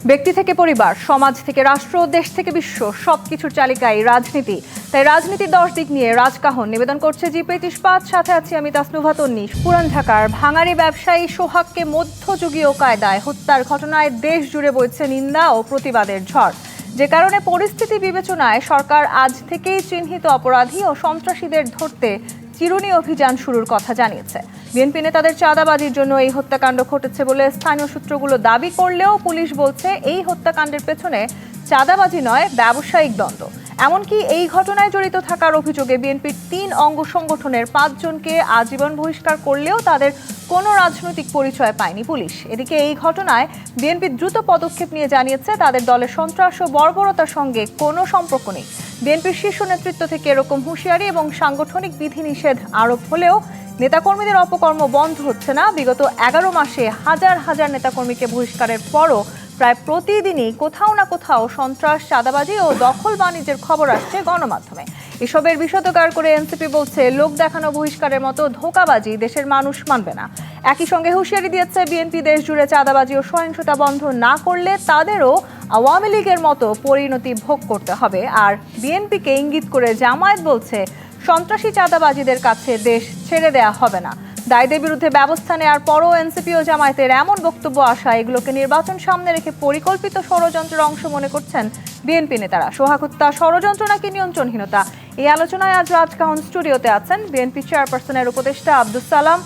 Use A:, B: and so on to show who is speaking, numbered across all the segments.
A: ব্যক্তি থেকে পরিবার, সমাজ থেকে রাষ্ট্র, দেশ থেকে বিশ্ব সবকিছুর চালিকাই রাজনীতি। তাই রাজনীতির 10 দিক নিয়ে রাজকাহন নিবেদন করছে জি25 ইস্পাত। সাথে আছি আমি তাসনুভা তন্নি। পুরান ঢাকার ভাঙারি ব্যবসায়ী সোহাগকে মধ্যযুগীয় কায়দায় হত্যার ঘটনায় দেশ জুড়ে বইছে নিন্দা ও প্রতিবাদের ঝড়, যে কারণে পরিস্থিতি বিবেচনায় সরকার আজ থেকেই চিহ্নিত অপরাধী ও সন্ত্রাসীদের ধরতে চিরুনি অভিযান শুরুর কথা জানিয়েছে। বিএনপি নেতাদের চাঁদাবাজির জন্য এই হত্যাকাণ্ড ঘটেছে বলে স্থানীয় সূত্রগুলো দাবি করলেও পুলিশ বলছে এই হত্যাকাণ্ডের পেছনে চাঁদাবাজি নয়, ব্যবসায়িক দ্বন্দ্ব। এমনকি এই ঘটনায় জড়িত থাকার অভিযোগে বিএনপির 3 অঙ্গ সংগঠনের 5 জনকে আজীবন বহিষ্কার করলেও তাদের কোনো রাজনৈতিক পরিচয় পায়নি পুলিশ। এদিকে এই ঘটনায় বিএনপি দ্রুত পদক্ষেপ নিয়ে জানিয়েছে তাদের দলের সন্ত্রাস ও বর্বরতার সঙ্গে কোনো সম্পর্ক নেই। বিএনপির শীর্ষ নেতৃত্ব থেকে এরকম হুঁশিয়ারি এবং সাংগঠনিক বিধিনিষেধ আরোপ হলেও নেতাকর্মীদের অপকর্ম বন্ধ হচ্ছে না। বিগত 11 মাসে হাজার হাজার নেতাকর্মীকে বহিষ্কারের পরও প্রায় প্রতিদিনই কোথাও না কোথাও সন্ত্রাস, চাঁদাবাজি ও দখল বাণিজ্যের খবর আসছে গণমাধ্যমে। এসবের বিশদগার করে এনসিপি বলছে, লোক দেখানো বহিষ্কারের মতো ধোঁকাবাজি দেশের মানুষ মানবে না। একই সঙ্গে হুঁশিয়ারি দিয়েছে বিএনপি দেশ জুড়ে চাঁদাবাজি ও সহিংসতা বন্ধ না করলে তাদেরও আওয়ামী লীগের মতো পরিণতি ভোগ করতে হবে। আর বিএনপিকে ইঙ্গিত করে জামায়াত বলছে, সন্ত্রাসী চাঁদাবাজিদের কাছে দেশ ছেড়ে দেয়া হবে না। দায়ীদের বিরুদ্ধে ব্যবস্থা নেওয়ার পরও এনসিপি ও জামায়াতের এমন বক্তব্য আসা, এগুলোকে নির্বাচন সামনে রেখে পরিকল্পিত ষড়যন্ত্রের অংশ মনে করছেন বিএনপি নেতারা। সোহাগ হত্যা ষড়যন্ত্র নাকি নিয়ন্ত্রণহীনতা, এই আলোচনায় আজ রাজকাহন স্টুডিওতে আছেন বিএনপি চেয়ারপারসনের উপদেষ্টা আব্দুস সালাম,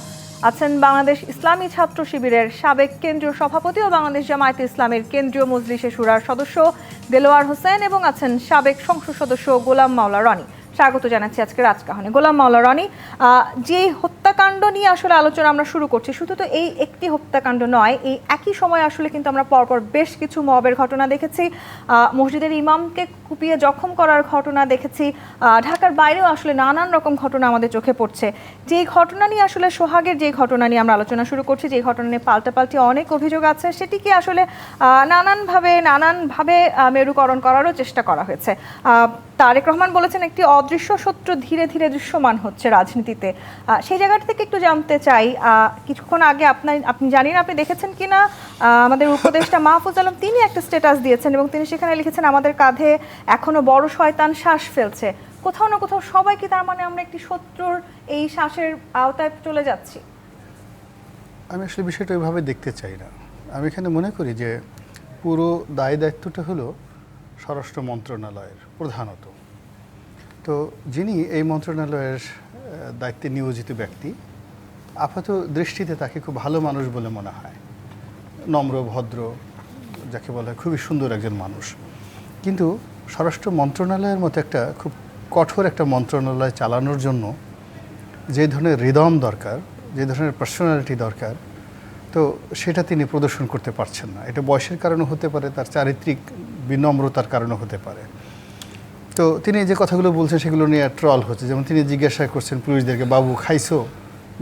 A: আছেন বাংলাদেশ ইসলামী ছাত্র শিবিরের সাবেক কেন্দ্রীয় সভাপতি ও বাংলাদেশ জামায়াতে ইসলামের কেন্দ্রীয় মজলিসে শুরার সদস্য দেলোয়ার হোসেন, এবং আছেন সাবেক সংসদ সদস্য গোলাম মাওলা রনি। স্বাগত জানাচ্ছি আজকে রাজকাহনে। গোলাম মাওলা রনি, যে হত্যাকাণ্ড নিয়ে আসলে আলোচনা আমরা শুরু করছি, শুধু তো এই একটি হত্যাকাণ্ড নয়, এই একই সময় আসলে কিন্তু আমরা পরপর বেশ কিছু মবের ঘটনা দেখেছি, মসজিদের ইমামকে কুপিয়ে জখম করার ঘটনা দেখেছি, ঢাকার বাইরেও আসলে নানান রকম ঘটনা আমাদের চোখে পড়ছে। যেই ঘটনা নিয়ে আসলে সোহাগের যে ঘটনা নিয়ে আমরা আলোচনা শুরু করছি, যে ঘটনা নিয়ে পাল্টাপাল্টি অনেক অভিযোগ আছে, সেটিকে আসলে নানানভাবে মেরুকরণ করারও চেষ্টা করা হয়েছে। তারেক রহমান বলেছেন, একটি অদৃশ্য শত্রু ধীরে ধীরে দৃশ্যমান হচ্ছে রাজনীতিতে। সেই জায়গাটা থেকে একটু জানতে চাই, কিছুক্ষণ আগে আপনি জানেন, আপনি দেখেছেন কিনা, আমাদের উপদেষ্টা মাহফুজ আলম তিনি একটা স্ট্যাটাস দিয়েছেন এবং তিনি সেখানে লিখেছেন, আমাদের কাঁধে এখনো বড় শয়তান শ্বাস ফেলছে। কোথাও না কোথাও সবাই কি তার মানে আমরা একটি শত্রুর এই শ্বাসের আওতায় চলে যাচ্ছি?
B: আমি আসলে বিষয়টা ওইভাবে দেখতে চাই না। আমি এখানে মনে করি যে পুরো দায়িত্বটা হলো স্বরাষ্ট্র মন্ত্রণালয়ের প্রধানত। তো যিনি এই মন্ত্রণালয়ের দায়িত্বে নিয়োজিত ব্যক্তি, আপাত দৃষ্টিতে তাকে খুব ভালো মানুষ বলে মনে হয়, নম্র ভদ্র, যাকে বলা হয় খুবই সুন্দর একজন মানুষ। কিন্তু স্বরাষ্ট্র মন্ত্রণালয়ের মতো একটা খুব কঠোর একটা মন্ত্রণালয় চালানোর জন্য যে ধরনের হৃদয় দরকার, যে ধরনের পার্সোনালিটি দরকার, তো সেটা তিনি প্রদর্শন করতে পারছেন না। এটা বয়সের কারণে হতে পারে, তার চারিত্রিক বিনম্রতার কারণে হতে পারে। তো তিনি যে কথাগুলো বলছেন সেগুলো নিয়ে ট্রল হচ্ছে। যেমন তিনি জিজ্ঞাসা করছেন পুলিশদেরকে, বাবু খাইছো,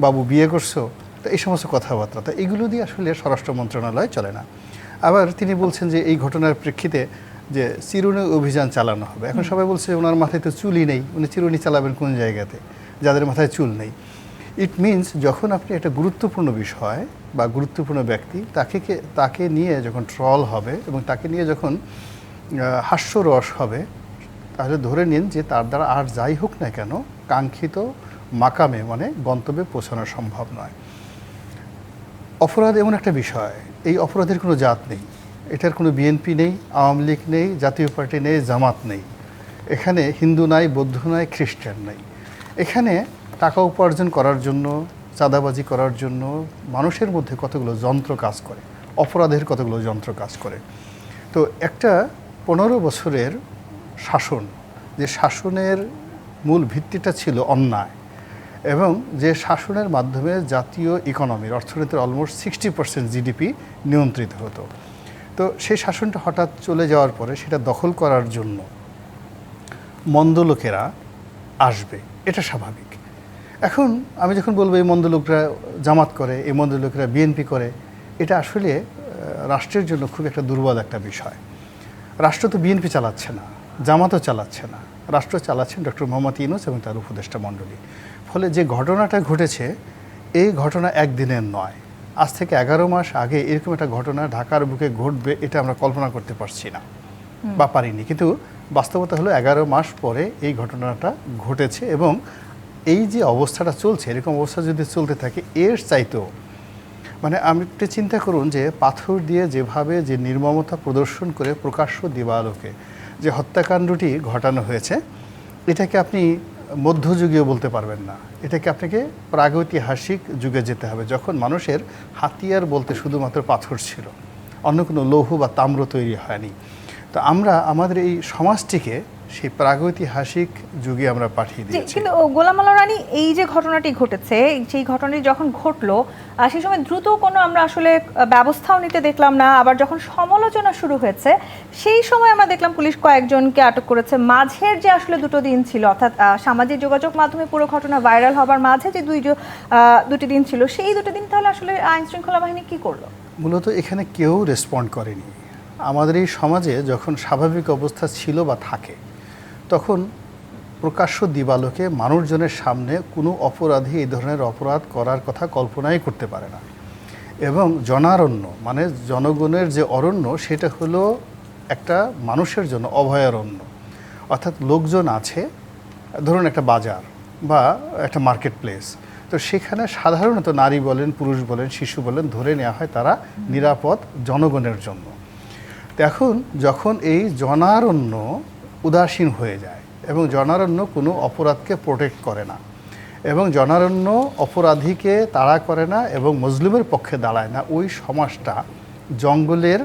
B: বাবু বিয়ে করছো, তো এই সমস্ত কথাবার্তা, তো এগুলো দিয়ে আসলে স্বরাষ্ট্র মন্ত্রণালয় চলে না। আবার তিনি বলছেন যে এই ঘটনার প্রেক্ষিতে যে চিরুনি অভিযান চালানো হবে। এখন সবাই বলছে ওনার মাথায় তো চুলই নেই, উনি চিরুনি চালাবেন কোন জায়গাতে, যাদের মাথায় চুল নেই। ইট মিনস যখন আপনি একটা গুরুত্বপূর্ণ বিষয় বা গুরুত্বপূর্ণ ব্যক্তি তাকে নিয়ে যখন ট্রল হবে এবং তাকে নিয়ে যখন হাস্যরস হবে, তাহলে ধরে নিন যে তার দ্বারা আর যাই হোক না কেন কাঙ্ক্ষিত মাকামে, মানে গন্তব্যে পৌঁছানো সম্ভব নয়। অপরাধ এমন একটা বিষয়, এই অপরাধের কোনো জাত নেই। এটার কোনো বিএনপি নেই, আওয়ামী লীগ নেই, জাতীয় পার্টি নেই, জামাত নেই। এখানে হিন্দু নাই, বৌদ্ধ নাই, খ্রিস্টান নাই। এখানে টাকা উপার্জন করার জন্য, চাঁদাবাজি করার জন্য মানুষের মধ্যে কতগুলো যন্ত্র কাজ করে, অপরাধের কতগুলো যন্ত্র কাজ করে। তো একটা 15 বছরের শাসন, যে শাসনের মূল ভিত্তিটা ছিল অন্যায়, এবং যে শাসনের মাধ্যমে জাতীয় ইকোনমির, অর্থনীতির অলমোস্ট 60% জিডিপি নিয়ন্ত্রিত হতো, তো সেই শাসনটা হঠাৎ চলে যাওয়ার পরে সেটা দখল করার জন্য মন্দ লোকেরা আসবে, এটা স্বাভাবিক। এখন আমি যখন বলবো এই মন্দ লোকরা জামাত করে, এই মন্দ লোকেরা বিএনপি করে, এটা আসলে রাষ্ট্রের জন্য খুব একটা দুর্বল একটা বিষয়। রাষ্ট্র তো বিএনপি চালাচ্ছে না, জামাতও চালাচ্ছে না, রাষ্ট্র চালাচ্ছেন ডক্টর মোহাম্মদ ইউনূস এবং তার উপদেষ্টা মণ্ডলী। ফলে যে ঘটনাটা ঘটেছে, এই ঘটনা একদিনের নয়। আজ থেকে 11 মাস আগে এরকম একটা ঘটনা ঢাকার বুকে ঘটবে এটা আমরা কল্পনা করতে পারছি না বা পারিনি, কিন্তু বাস্তবতা হলো 11 মাস পরে এই ঘটনাটা ঘটেছে। এবং এই যে অবস্থাটা চলছে, এরকম অবস্থা যদি চলতে থাকে এর চাইতেও মানে আমি একটু চিন্তা করুন যে পাথর দিয়ে যেভাবে যে নির্মমতা প্রদর্শন করে প্রকাশ্য দিবালোকে যে হত্যাকাণ্ডটি ঘটানো হয়েছে, এটাকে আপনি মধ্যযুগীয় বলতে পারবেন না, এটাকে আপনাকে প্রাগৈতিহাসিক যুগে যেতে হবে, যখন মানুষের হাতিয়ার বলতে শুধুমাত্র পাথর ছিল, অন্য কোনো লৌহ বা তাম্র তৈরি হয়নি। তো আমরা আমাদের এই সমাজটিকে সেই প্রাগৈতিহাসিক যুগে আমরা পাঠিয়ে দিয়েছি।
A: কিন্তু গোলাম আলা রানী, এই যে ঘটনাটি ঘটেছে, সেই ঘটনাটি যখন ঘটলো সেই সময় দ্রুত কোনো আমরা আসলে ব্যবস্থাও নিতে দেখলাম না। আবার যখন সমালোচনা শুরু হয়েছে সেই সময় আমরা দেখলাম পুলিশ কয়েকজনকে আটক করেছে। মাঝের যে আসলে দুটো দিন ছিল, অর্থাৎ সামাজিক যোগাযোগ মাধ্যমে পুরো ঘটনা ভাইরাল হবার মাঝে যে দুটি দিন ছিল, সেই দুটো দিন তাহলে আসলে আইন শৃঙ্খলা বাহিনী কি করলো?
B: মূলত এখানে কেউ রেসপন্ড করেনি। আমাদের এই সমাজে যখন স্বাভাবিক অবস্থা ছিল বা থাকে, তখন প্রকাশ্য দিবালোকে মানুষজনের সামনে কোনো অপরাধী এই ধরনের অপরাধ করার কথা কল্পনাই করতে পারে না। এবং জনারণ্য মানে জনগণের যে অরণ্য, সেটা হলো একটা মানুষের জন্য অভয়ারণ্য। অর্থাৎ লোকজন আছে, ধরুন একটা বাজার বা একটা মার্কেট প্লেস, তো সেখানে সাধারণত নারী বলেন, পুরুষ বলেন, শিশু বলেন, ধরে নেওয়া হয় তারা নিরাপদ জনগণের জন্য। এখন যখন এই জনারণ্য উদাসীন হয়ে যায় এবং জনারণ্য কোনো অপরাধকে প্রোটেক্ট করে না এবং জনারণ্য অপরাধীকে তাড়া করে না এবং মজলুমের পক্ষে দাঁড়ায় না, ওই সমাজটা জঙ্গলের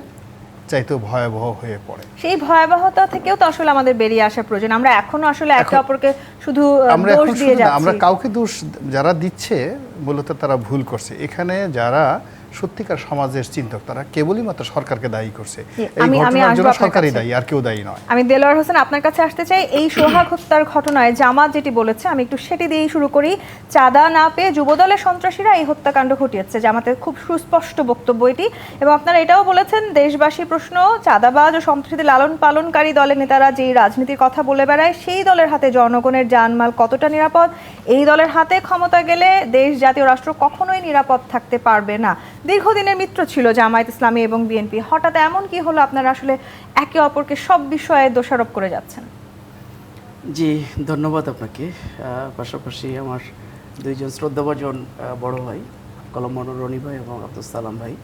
B: চাইতেও ভয়াবহ হয়ে পড়ে।
A: সেই ভয়াবহতা থেকেও তো আসলে আমাদের বেরিয়ে আসা প্রয়োজন। আমরা এখনো আসলে একে অপরকে শুধু দোষ দিয়ে যাচ্ছি।
B: আমরা কাউকে দোষ যারা দিচ্ছে মূলত তারা ভুল করছে। এখানে যারা সত্যিকার সমাজের চিন্তক তারা কেবলই মাত্র সরকারকে দায়ী করছে। এই ঘটনার জন্য সরকারই দায়ী, আর কেউ দায়ী নয়।
A: আমি দেলোয়ার হোসেন আপনার কাছে আসতে চাই। এই সোহাগ হত্যার ঘটনায় জামাত যেটি বলেছে, আমি একটু সেটি দিয়েই শুরু করি। চাঁদা না পেয়ে যুবদলের সন্ত্রাসীরা এই হত্যাকাণ্ড ঘটিয়েছে, জামাতের খুব সুস্পষ্ট বক্তব্য এটি। এবং আপনারা এটাও বলেছেন, দেশবাসী প্রশ্ন, চাঁদাবাজ ও সন্ত্রাসীদের লালন পালনকারী দলের নেতারা যেই রাজনীতির কথা বলে বেড়ায়, সেই দলের হাতে জনগণের জানমাল কতটা নিরাপদ? এই দলের হাতে ক্ষমতা গেলে দেশ, জাতীয় রাষ্ট্র কখনোই নিরাপদ থাকতে পারবে না। দীর্ঘদিনের মিত্র ছিল জামায়াত ইসলামী এবং বিএনপি, হঠাৎ এমন কি হলো আপনারা আসলে একে অপরকে সব বিষয়ে দোষারোপ করে যাচ্ছেন?
C: জি, ধন্যবাদ আপনাকে। পাশাপাশি আমার দুইজন শ্রদ্ধাভাজন বড় ভাই, কলম রনি ভাই এবং আব্দুল সালাম ভাই,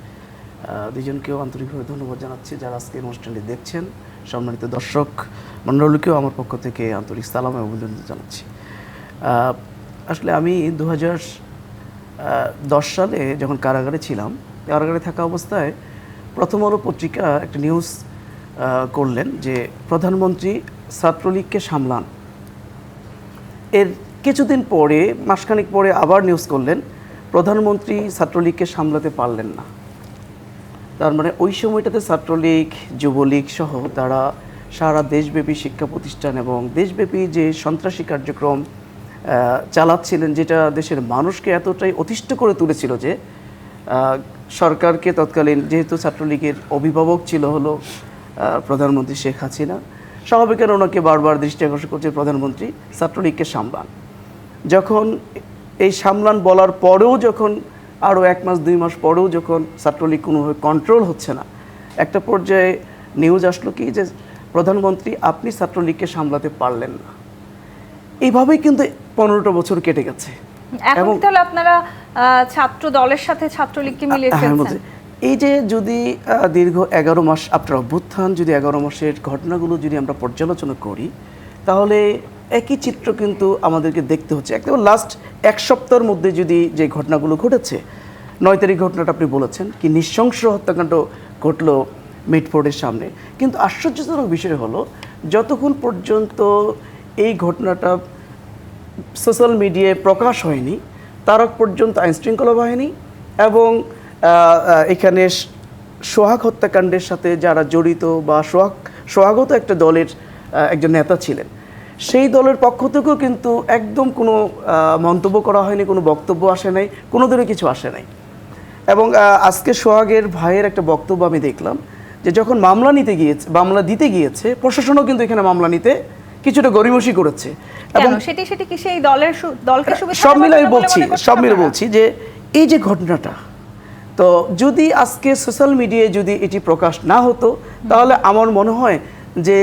C: দুইজনকেও আন্তরিকভাবে ধন্যবাদ জানাচ্ছি যারা আজকে অনুষ্ঠানটি দেখছেন। সম্মানিত দর্শক মণ্ডলীকেও আমার পক্ষ থেকে আন্তরিক সালাম এবং অভিনন্দন জানাচ্ছি। আসলে আমি 2010 সালে যখন কারাগারে ছিলাম, কারাগারে থাকা অবস্থায় প্রথম আলো পত্রিকা একটা নিউজ করলেন যে প্রধানমন্ত্রী ছাত্রলীগকে সামলান। এর কিছুদিন পরে, মাসখানেক পরে আবার নিউজ করলেন প্রধানমন্ত্রী ছাত্রলীগকে সামলাতে পারলেন না। তার মানে ওই সময়টাতে ছাত্রলীগ, যুবলীগ সহ তারা সারা দেশব্যাপী শিক্ষা প্রতিষ্ঠান এবং দেশব্যাপী যে সন্ত্রাসী কার্যক্রম চালাচ্ছিলেন, যেটা দেশের মানুষকে এতটাই অতিষ্ঠ করে তুলেছিল যে সরকারকে তৎকালীন, যেহেতু ছাত্রলীগের অভিভাবক ছিল হলো প্রধানমন্ত্রী শেখ হাসিনা, স্বাভাবিকের ওনাকে বারবার দৃষ্টি আকর্ষণ করছে প্রধানমন্ত্রী ছাত্রলীগকে সামলান। যখন এই সামলান বলার পরেও, যখন আরও 1 মাস 2 মাস পরেও যখন ছাত্রলীগ কোনোভাবে কন্ট্রোল হচ্ছে না, একটা পর্যায়ে নিউজ আসলো কি যে প্রধানমন্ত্রী আপনি ছাত্রলীগকে সামলাতে পারলেন না। এইভাবেই কিন্তু 15টা বছর কেটে গেছে।
A: এখন তাহলে আপনারা ছাত্র দলের সাথে ছাত্রলীগকে মিলিয়ে ফেলছেন।
C: এই যে যদি দীর্ঘ 11 মাস আপনার অভ্যুত্থান, যদি 11 মাসের ঘটনাগুলো যদি আমরা পর্যালোচনা করি, তাহলে একই চিত্র কিন্তু আমাদেরকে দেখতে হচ্ছে। একদম লাস্ট 1 সপ্তাহের মধ্যে যদি যে ঘটনাগুলো ঘটেছে, 9 তারিখ ঘটনাটা আপনি বলেছেন কি নৃশংস হত্যাকাণ্ড ঘটলো মিটফোর্ডের সামনে। কিন্তু আশ্চর্যজনক বিষয় হলো, যতক্ষণ পর্যন্ত এই ঘটনাটা সোশ্যাল মিডিয়ায় প্রকাশ হয়নি, তার আগ পর্যন্ত আইনশৃঙ্খলা বাহিনী এবং এখানে সোহাগ হত্যাকাণ্ডের সাথে যারা জড়িত বা সোহাগত একটা দলের একজন নেতা ছিলেন, সেই দলের পক্ষ থেকেও কিন্তু একদম কোনো মন্তব্য করা হয়নি, কোনো বক্তব্য আসে নাই, কোনো ধরনের কিছু আসে নাই। এবং আজকে সোহাগের ভাইয়ের একটা বক্তব্য আমি দেখলাম যে যখন মামলা দিতে গিয়েছে প্রশাসনও কিন্তু এখানে মামলা নিতে কিছুটা গড়িমসি করেছে। এবং
A: সেটি কি সেই দলকে
C: সব মিলে বলছি যে এই যে ঘটনাটা, তো যদি আজকে সোশ্যাল মিডিয়ায় যদি এটি প্রকাশ না হতো তাহলে আমার মনে হয় যে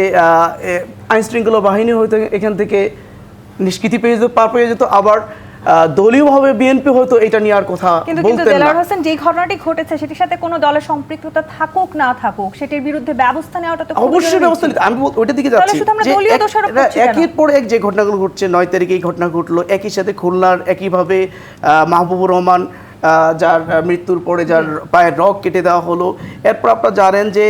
C: আইন শৃঙ্খলা বাহিনী হয়তো এখান থেকে নিষ্কৃতি পার পেয়ে যেত, আবার দলীয়ভাবে বিএনপি হয়তো এটা নিয়ে আর কথা
A: কিন্তু
C: বলতেন
A: দেলোয়ার
C: না।
A: হোসেন, যে ঘটনাটি ঘটেছে সেটির সাথে কোনো দলের সম্পৃক্ততা থাকুক না থাকুক, সেটির বিরুদ্ধে ব্যবস্থা নেওয়াটা তো খুবই
C: অবশ্যই
A: জরুরি
C: ব্যবস্থা
A: ছিল।
C: নিতে, আমি ওইটার দিকে
A: তাহলে
C: যাচ্ছি
A: শুধু আমরা
C: যে
A: দলীয় দোষারোপ করছি কেন?
C: একের পর এক যে ঘটনাগুলো ঘটছে, 9 তারিখে এই ঘটনা ঘটলো, একই সাথে খুলনার একইভাবে মাহবুবুর রহমান যার মৃত্যুর পরে যার পায়ের রগ কেটে দেওয়া হলো। এরপর আপনারা জানেন যে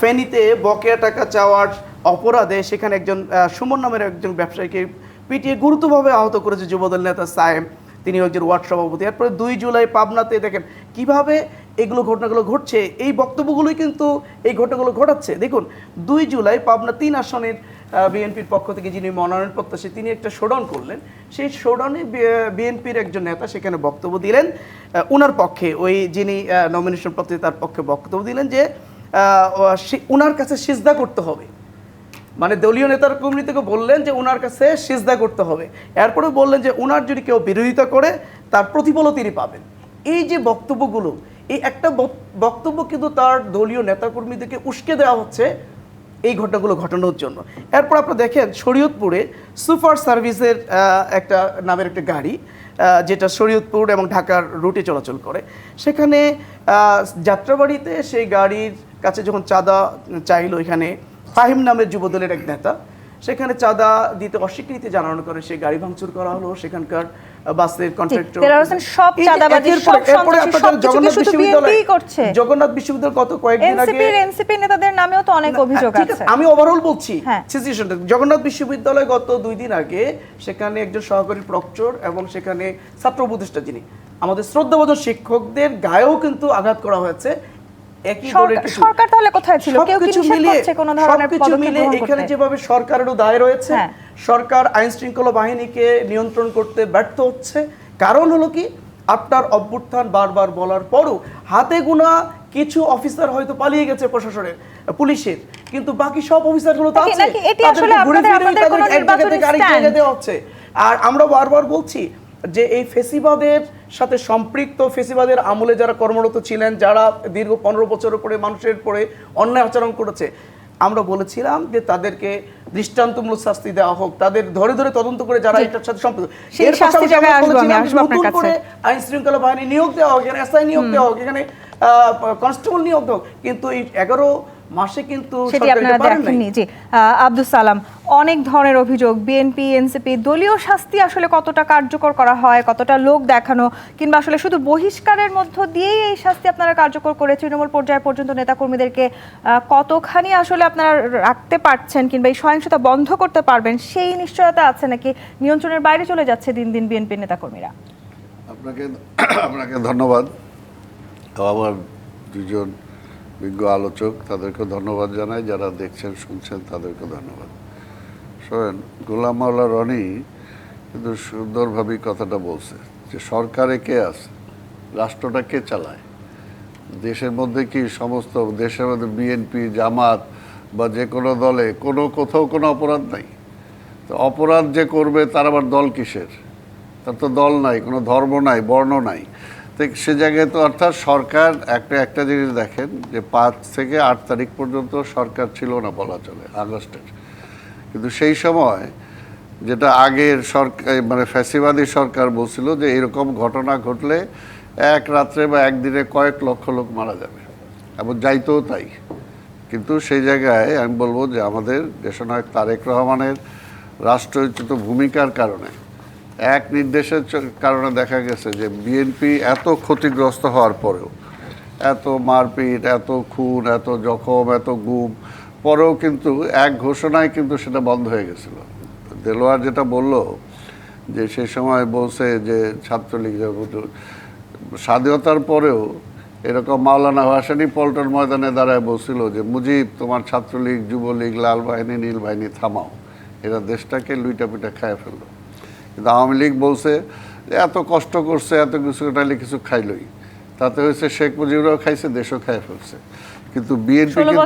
C: ফেনীতে বকেয়া টাকা চাওয়ার অপরাধে সেখানে একজন সুমন নামের একজন ব্যবসায়ীকে পিটিয়ে গুরুতরভাবে আহত করেছে যুবদল নেতা সায়েম, তিনি একজন ওয়ার্ড সভাপতি। এরপরে 2 জুলাই পাবনাতে দেখেন কিভাবে এগুলো ঘটনাগুলো ঘটছে, এই বক্তব্যগুলোই কিন্তু এই ঘটনাগুলো ঘটাচ্ছে। দেখুন 2 জুলাই পাবনা 3 আসনের বিএনপির পক্ষ থেকে যিনি মনোনয়ন প্রত্যাশী তিনি একটা শোডাউন করলেন। সেই শোডাউনে বিএনপির একজন নেতা সেখানে বক্তব্য দিলেন উনার পক্ষে, ওই যিনি নমিনেশন প্রার্থী তার পক্ষে বক্তব্য দিলেন যে উনার কাছে সিজদা করতে হবে, মানে দলীয় নেতার কর্মী থেকে বললেন যে উনার কাছে সিজদা করতে হবে। এরপরে বললেন যে উনার যদি কেউ বিরোধিতা করে তার প্রতিফলও তিনি পাবেন। এই যে বক্তব্যগুলো, এই একটা বক্তব্য কিন্তু তার দলীয় নেতাকর্মীদেরকে উস্কে দেওয়া হচ্ছে এই ঘটনাগুলো ঘটানোর জন্য। এরপর আপনারা দেখেন শরীয়তপুরে সুপার সার্ভিসের একটা নামের একটা গাড়ি যেটা শরীয়তপুর এবং ঢাকার রুটে চলাচল করে, সেখানে যাত্রাবাড়িতে সেই গাড়ির কাছে যখন চাঁদা চাইলো এখানে ফাহিম নামের যুবদলের এক নেতা, সেখানে চাঁদা দিতে অস্বীকৃতি জানানো করে সেই গাড়ি ভাঙচুর করা হলো। সেখানকার বাসের কন্ট্রাক্টর
A: সব চাঁদাবাজি, সব সন্ত্রাসী, সবকিছু শুধু বিএনপিই করছে।
C: জগন্নাথ বিশ্ববিদ্যালয় গত কয়েকদিন আগে
A: এনসিপি নেতাদের নামেও তো অনেক অভিযোগ
C: ঠিক
A: আছে।
C: আমি ওভারঅল বলছি
A: হ্যাঁ।
C: সিচুয়েশনটা। জগন্নাথ বিশ্ববিদ্যালয় গত 2 দিন আগে সেখানে একজন সহকারী প্রক্টর এবং সেখানে ছাত্র উপদেষ্টা যিনি আমাদের শ্রদ্ধাভাজন শিক্ষকদের গায়েও কিন্তু আঘাত করা হয়েছে। একই দলের কিছু
A: সরকার তাহলে কোথায় ছিল? কেউ কি
C: সবকিছু
A: নিষেধ
C: মিলিয়ে
A: করছে কোন ধরনের
C: সবকিছু
A: পদক্ষেপ
C: মিলিয়ে
A: গ্রহণ
C: এখানে
A: করতে?
C: যেভাবে সরকারেরও দায় রয়েছে,
A: হ্যাঁ।
C: সরকার আইন শৃঙ্খলা বাহিনীকে নিয়ন্ত্রণ করতে ব্যর্থ হচ্ছে। কারণ হলো কি, আপনার অভ্যুত্থান বারবার বলার পরও হাতে গোনা কিছু অফিসার হয়তো পালিয়ে গেছে প্রশাসনের, পুলিশের, কিন্তু বাকি সব অফিসারগুলো তো আছে।
A: নাকি এটি আসলে আপনাদের কোনো
C: এক জায়গা থেকে আরেক
A: নির্বাচনী
C: জায়গায় দেওয়া হচ্ছে। আর আমরা বারবার বলছি যে এই ফেসিবাদের সাথে সম্পৃক্ত, ফেসিবাদের আমলে যারা কর্মরত ছিলেন, যারা দীর্ঘ 15 বছরের পরে মানুষের পরে অন্যায় আচরণ করেছে, আমরা বলেছিলাম যে তাদেরকে দৃষ্টান্তমূলক শাস্তি দেওয়া হোক, তাদের ধরে ধরে তদন্ত করে যারা এটার সাথে সম্পৃক্ত।
A: সেই
C: এর
A: শাস্তি
C: পাশাপাশি
A: জায়গায়
C: আমরা
A: আসবো, আমি
C: বলেছিলাম
A: আসবো আপনার
C: নতুন
A: কাছে।
C: করে আইন শৃঙ্খলা বাহিনী নিয়োগ দেওয়া হোক, এখানে এসআই নিয়োগ দেওয়া হোক, এখানে কনস্টেবল নিয়োগ দেওয়া হোক, কিন্তু এই 11 মাসে কিন্তু
A: সেটি
C: সরকার
A: আপনারা
C: এটা পারেন নাই।
A: দেখেননি। জি, আব্দুল সালাম, অনেক ধরনের অভিযোগ, বিএনপি এনসিপি দলীয় শাস্তি আসলে কতটা কার্যকর করা হয়, কতটা লোক দেখানো, কিংবা আসলে শুধু বহিষ্কারের মধ্য দিয়েই এই শাস্তি আপনারা কার্যকর করে তৃণমূল পর্যায় পর্যন্ত নেতাকর্মীদেরকে কতখানি আসলে আপনারা রাখতে পারছেন কিংবা এই সহিংসতা বন্ধ করতে পারবেন, সেই নিশ্চয়তা আছে নাকি নিয়ন্ত্রণের বাইরে চলে যাচ্ছে দিন দিন বিএনপি নেতাকর্মীরা?
D: আপনাকে ধন্যবাদ। আমার 2জন বিজ্ঞ আলোচক, তাদেরকে ধন্যবাদ জানাই, যারা দেখছেন শুনছেন তাদেরকে ধন্যবাদ। শোনেন, গোলাম মাওলা রনি কিন্তু সুন্দরভাবেই কথাটা বলছে যে সরকারে কে আছে, রাষ্ট্রটা কে চালায়, দেশের মধ্যে কি সমস্ত দেশের মধ্যে বিএনপি জামাত বা যে কোনো দলে কোথাও কোনো অপরাধ নাই? তো অপরাধ যে করবে তার আবার দল কিসের? তার তো দল নাই, কোনো ধর্ম নাই, বর্ণ নাই। তো সে জায়গায় তো অর্থাৎ সরকার একটা জিনিস দেখেন যে 5 থেকে 8 তারিখ পর্যন্ত সরকার ছিল না বলা চলে, আগস্টের। কিন্তু সেই সময় যেটা আগের সরকার মানে ফ্যাসিবাদী সরকার বলছিল যে এরকম ঘটনা ঘটলে এক রাত্রে বা একদিনে কয়েক লক্ষ লোক মারা যাবে, এবং যাইতেও তাই। কিন্তু সেই জায়গায় আমি বলবো যে আমাদের দেশনায়ক তারেক রহমানের রাষ্ট্রোচিত ভূমিকার কারণে, এক নির্দেশের কারণে দেখা গেছে যে বিএনপি এত ক্ষতিগ্রস্ত হওয়ার পরেও, এত মারপিট, এত খুন, এত জখম, এত গুম পরেও কিন্তু এক ঘোষণায় কিন্তু সেটা বন্ধ হয়ে গেছিল। দেলোয়ার যেটা বলল যে সেই সময় বলছে যে ছাত্রলীগ স্বাধীনতার পরেও এরকম মাওলানা ভাসানী পল্টন ময়দানে দাঁড়ায় বলছিল যে মুজিব, তোমার ছাত্রলীগ, যুবলীগ, লাল বাহিনী, নীল বাহিনী থামাও, এরা দেশটাকে লুইটা পিটা খায় ফেললো। কিন্তু আওয়ামী লীগ বলছে যে এত কষ্ট করছে, এত কিছু তাহলে কিছু খাইলই, তাতে হয়েছে শেখ মুজিবরাও খাইছে, দেশও খায় ফেলছে। কিন্তু বিএনপি কিন্তু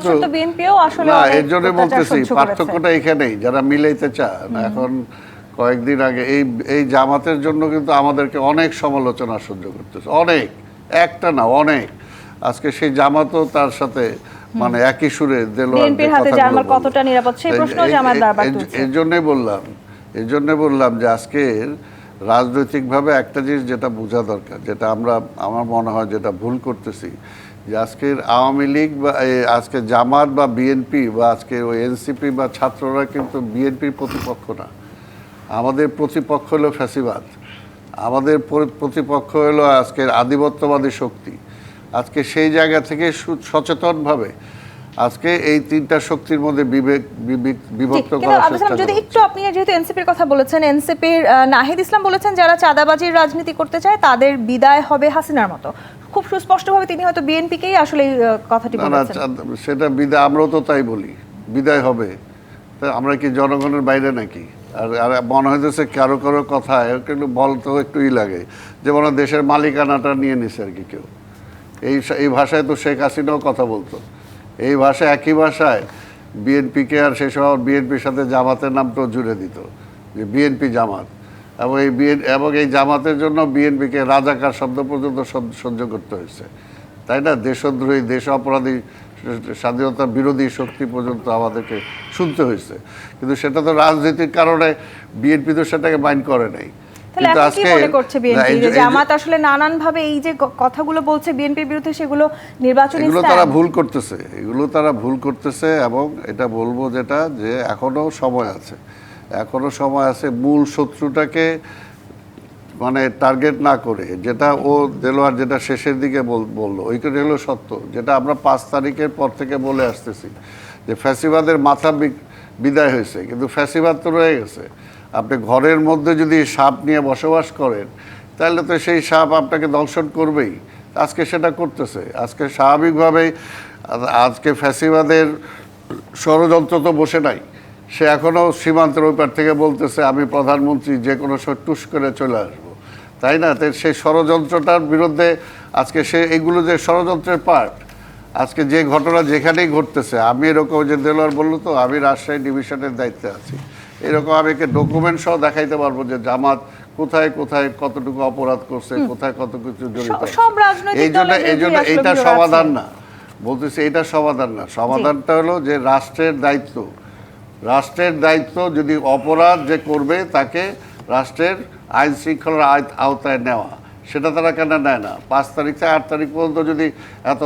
D: না, এর জন্য বলতেছি পার্থক্যটা এখানেই, যারা মিলাইতে চায় না। এখন কয়েকদিন আগে এই জামাতের জন্য কিন্তু আমাদেরকে অনেক সমালোচনা সহ্য করতেছে, অনেক একটা না, অনেক। আজকে সেই জামাতও তার সাথে মানে একই সুরে
A: বিএনপির হাতে জার্মাল কতটা নিরাপদ সেই প্রশ্ন জামাত বারবার তুলছে।
D: এই জন্যই বললাম যে আজকের রাজনৈতিকভাবে একটা জিনিস যেটা বোঝা দরকার, যেটা আমার মনে হয় যেটা ভুল করতেছি, যে আজকের আওয়ামী লীগ বা আজকে জামাত বা বিএনপি বা আজকের ওই এনসিপি বা ছাত্ররা কিন্তু বিএনপির প্রতিপক্ষ না। আমাদের প্রতিপক্ষ হলো ফ্যাসিবাদ, আমাদের প্রতিপক্ষ হলো আজকের আধিপত্যবাদী শক্তি। আজকে সেই জায়গা থেকে সচেতনভাবে আজকে এই তিনটা শক্তির মধ্যে বিভক্ত করার চেষ্টা
A: যদি একটু আপনি যেহেতু এনসিপির কথা বলেছেন, এনসিপির নাহিদ ইসলাম বলেছেন যারা চাঁদাবাজির রাজনীতি করতে চায় তাদের বিদায় হবে হাসিনার মতো। খুব সুস্পষ্টভাবে তিনি হয়তো বিএনপিকেই আসলে কথাটি বলেছেন।
D: সেটা বিদায়, আমরাও তো তাই বলি, বিদায় হবে। তা আমরা কি জনগণের বাইরে নাকি? আর মনে হইতেছে কারো কারো কথা কিন্তু বলতেও একটু লাগে, যেমন দেশের মালিকানাটা নিয়ে নিছে আর কি কেউ। এই ভাষায় তো শেখ হাসিনাও কথা বলতো, এই ভাষায় একই ভাষায় বিএনপিকে আর সেই সময় বিএনপির সাথে জামাতের নামটাও জুড়ে দিত যে বিএনপি জামাত, এবং এই জামাতের জন্য বিএনপিকে রাজাকার শব্দ পর্যন্ত সহ্য করতে হয়েছে, তাই না? দেশদ্রোহী, দেশ অপরাধী, স্বাধীনতা বিরোধী শক্তি পর্যন্ত আমাদেরকে শুনতে হয়েছে। কিন্তু সেটা তো রাজনীতির কারণে বিএনপি তো সেটাকে মাইন্ড করে নাই।
A: তাহলে এখন কি মনে করছে বিএনপি যে জামাত আসলে নানান ভাবে এই যে কথাগুলো বলছে বিএনপির বিরুদ্ধে সেগুলো নির্বাচনী
D: এগুলো তারা ভুল করতেছে, এবং এটা বলবো যেটা যে এখনো সময় আছে মূল শত্রুটাকে মানে টার্গেট না করে, যেটা ও দেলোয়ার যেটা শেষের দিকে বললো ওইটা হলো সত্য, যেটা আমরা 5 তারিখের পর থেকে বলে আসতেছি যে ফ্যাসিবাদের মাথা বিদায় হয়েছে, কিন্তু ফ্যাসিবাদ তো রয়ে গেছে। আপনি ঘরের মধ্যে যদি সাপ নিয়ে বসবাস করেন তাহলে তো সেই সাপ আপনাকে দংশন করবেই। আজকে সেটা করতেছে। আজকে স্বাভাবিকভাবেই আজকে ফ্যাসিবাদের ষড়যন্ত্র তো বসে নাই, সে এখনও সীমান্তের ওই পার থেকে বলতেছে আমি প্রধানমন্ত্রী যে কোনো সময় টুস করে চলে আসবো, তাই না? তো সেই ষড়যন্ত্রটার বিরুদ্ধে আজকে সে এগুলো যে ষড়যন্ত্রের পার্ট, আজকে যে ঘটনা যেখানেই ঘটতেছে, আমি এরকম যে দেলোয়ার বললো তো আমি রাজশাহী ডিভিশনের দায়িত্বে আছি, এরকম আমি ডকুমেন্ট সহ দেখাইতে পারবো যে জামাত কোথায় কোথায় কতটুকু অপরাধ করছে, কোথায় কত কিছু জড়িত। এই জন্য এইটা সমাধান না, বলতেছি এটা সমাধান না। সমাধানটা হলো যে রাষ্ট্রের দায়িত্ব যদি অপরাধ যে করবে তাকে রাষ্ট্রের আইন শৃঙ্খলার আওতায় নেওয়া, সেটা তারা কেন নেয় না? 5 তারিখ থেকে 8 তারিখ পর্যন্ত যদি এত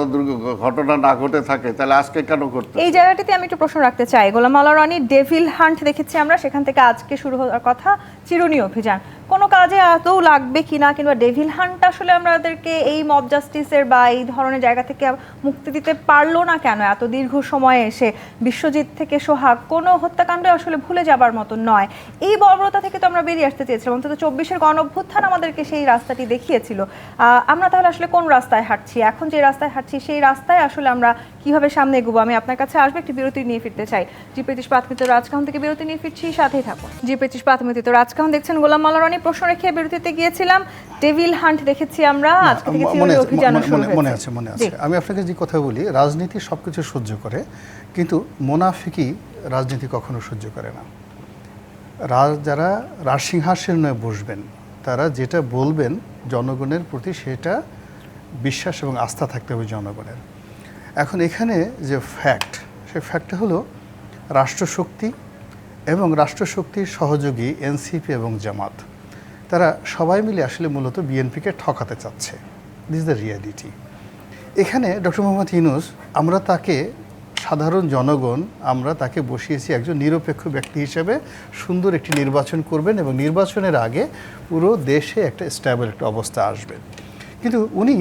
D: ঘটনা না ঘটে থাকে তাহলে আজকে কেন ঘটছে?
A: এই জায়গাটিতে আমি একটু প্রশ্ন রাখতে চাই। গোলাম মাওলা রনি, ডেভিল হান্ট দেখেছি আমরা, সেখান থেকে আজকে শুরু হওয়ার কথা চিরুনি অভিযান, কোনো কাজে আদৌ লাগবে কিনা, কিংবা ডেভিল হান্ট আসলে আমাদেরকে এই মব জাস্টিসের বা এই ধরনের জায়গা থেকে মুক্তি দিতে পারলো না কেন? এত দীর্ঘ সময়ে এসে বিশ্বজিৎ থেকে সোহাগ কোনো হত্যাকাণ্ড আসলে ভুলে যাবার মতো নয়। এই বর্বরতা থেকে তো আমরা বেরিয়ে আসতে চেয়েছিলাম, অন্তত 24-এর গণঅভ্যুত্থান আমাদেরকে সেই রাস্তাটি দেখিয়েছিল। আমরা তাহলে আসলে কোন রাস্তায় হাঁটছি? এখন যে রাস্তায় হাঁটছি সেই রাস্তায় আসলে আমরা কিভাবে সামনে এগোবো? আমি আপনার কাছে আসবো, একটি বিরতি নিয়ে ফিরতে চাই। জি25 প্রাথমিক রাজকাহন থেকে বিরতি নিয়ে ফিরছি, সাথেই থাকুন। জি25 প্রাথমিক রাজকাহন দেখছেন গোলাম মাওলা রনি। প্রশ্ন রেখে বিরতিতে গিয়েছিলাম, ডেভিল হান্ট দেখেছি আমরা, আজকে থেকে চিরুনি অভিযান শুরু হয়েছে।
B: মনে আছে। আমি আপনাকে যে কথা বলি, রাজনীতি সবকিছু সহ্য করে, কিন্তু মুনাফিকি রাজনীতি কখনো সহ্য করে না। যারা রাজসিংহাসনে বসবেন তারা যেটা বলবেন জনগণের প্রতি সেটা বিশ্বাস এবং আস্থা থাকতে হবে জনগণের। এখন এখানে যে ফ্যাক্ট, সেই ফ্যাক্টটা হলো রাষ্ট্রশক্তি এবং রাষ্ট্রশক্তির সহযোগী এনসিপি এবং জামাত, তারা সবাই মিলে আসলে মূলত বিএনপিকে ঠকাতে চাচ্ছে। This is the reality. এখানে ডক্টর মোহাম্মদ ইউনূস, আমরা তাকে সাধারণ জনগণ আমরা তাকে বসিয়েছি একজন নিরপেক্ষ ব্যক্তি হিসেবে, সুন্দর একটি নির্বাচন করবেন এবং নির্বাচনের আগে পুরো দেশে একটা স্ট্যাবল একটা অবস্থা আসবে। কিন্তু উনি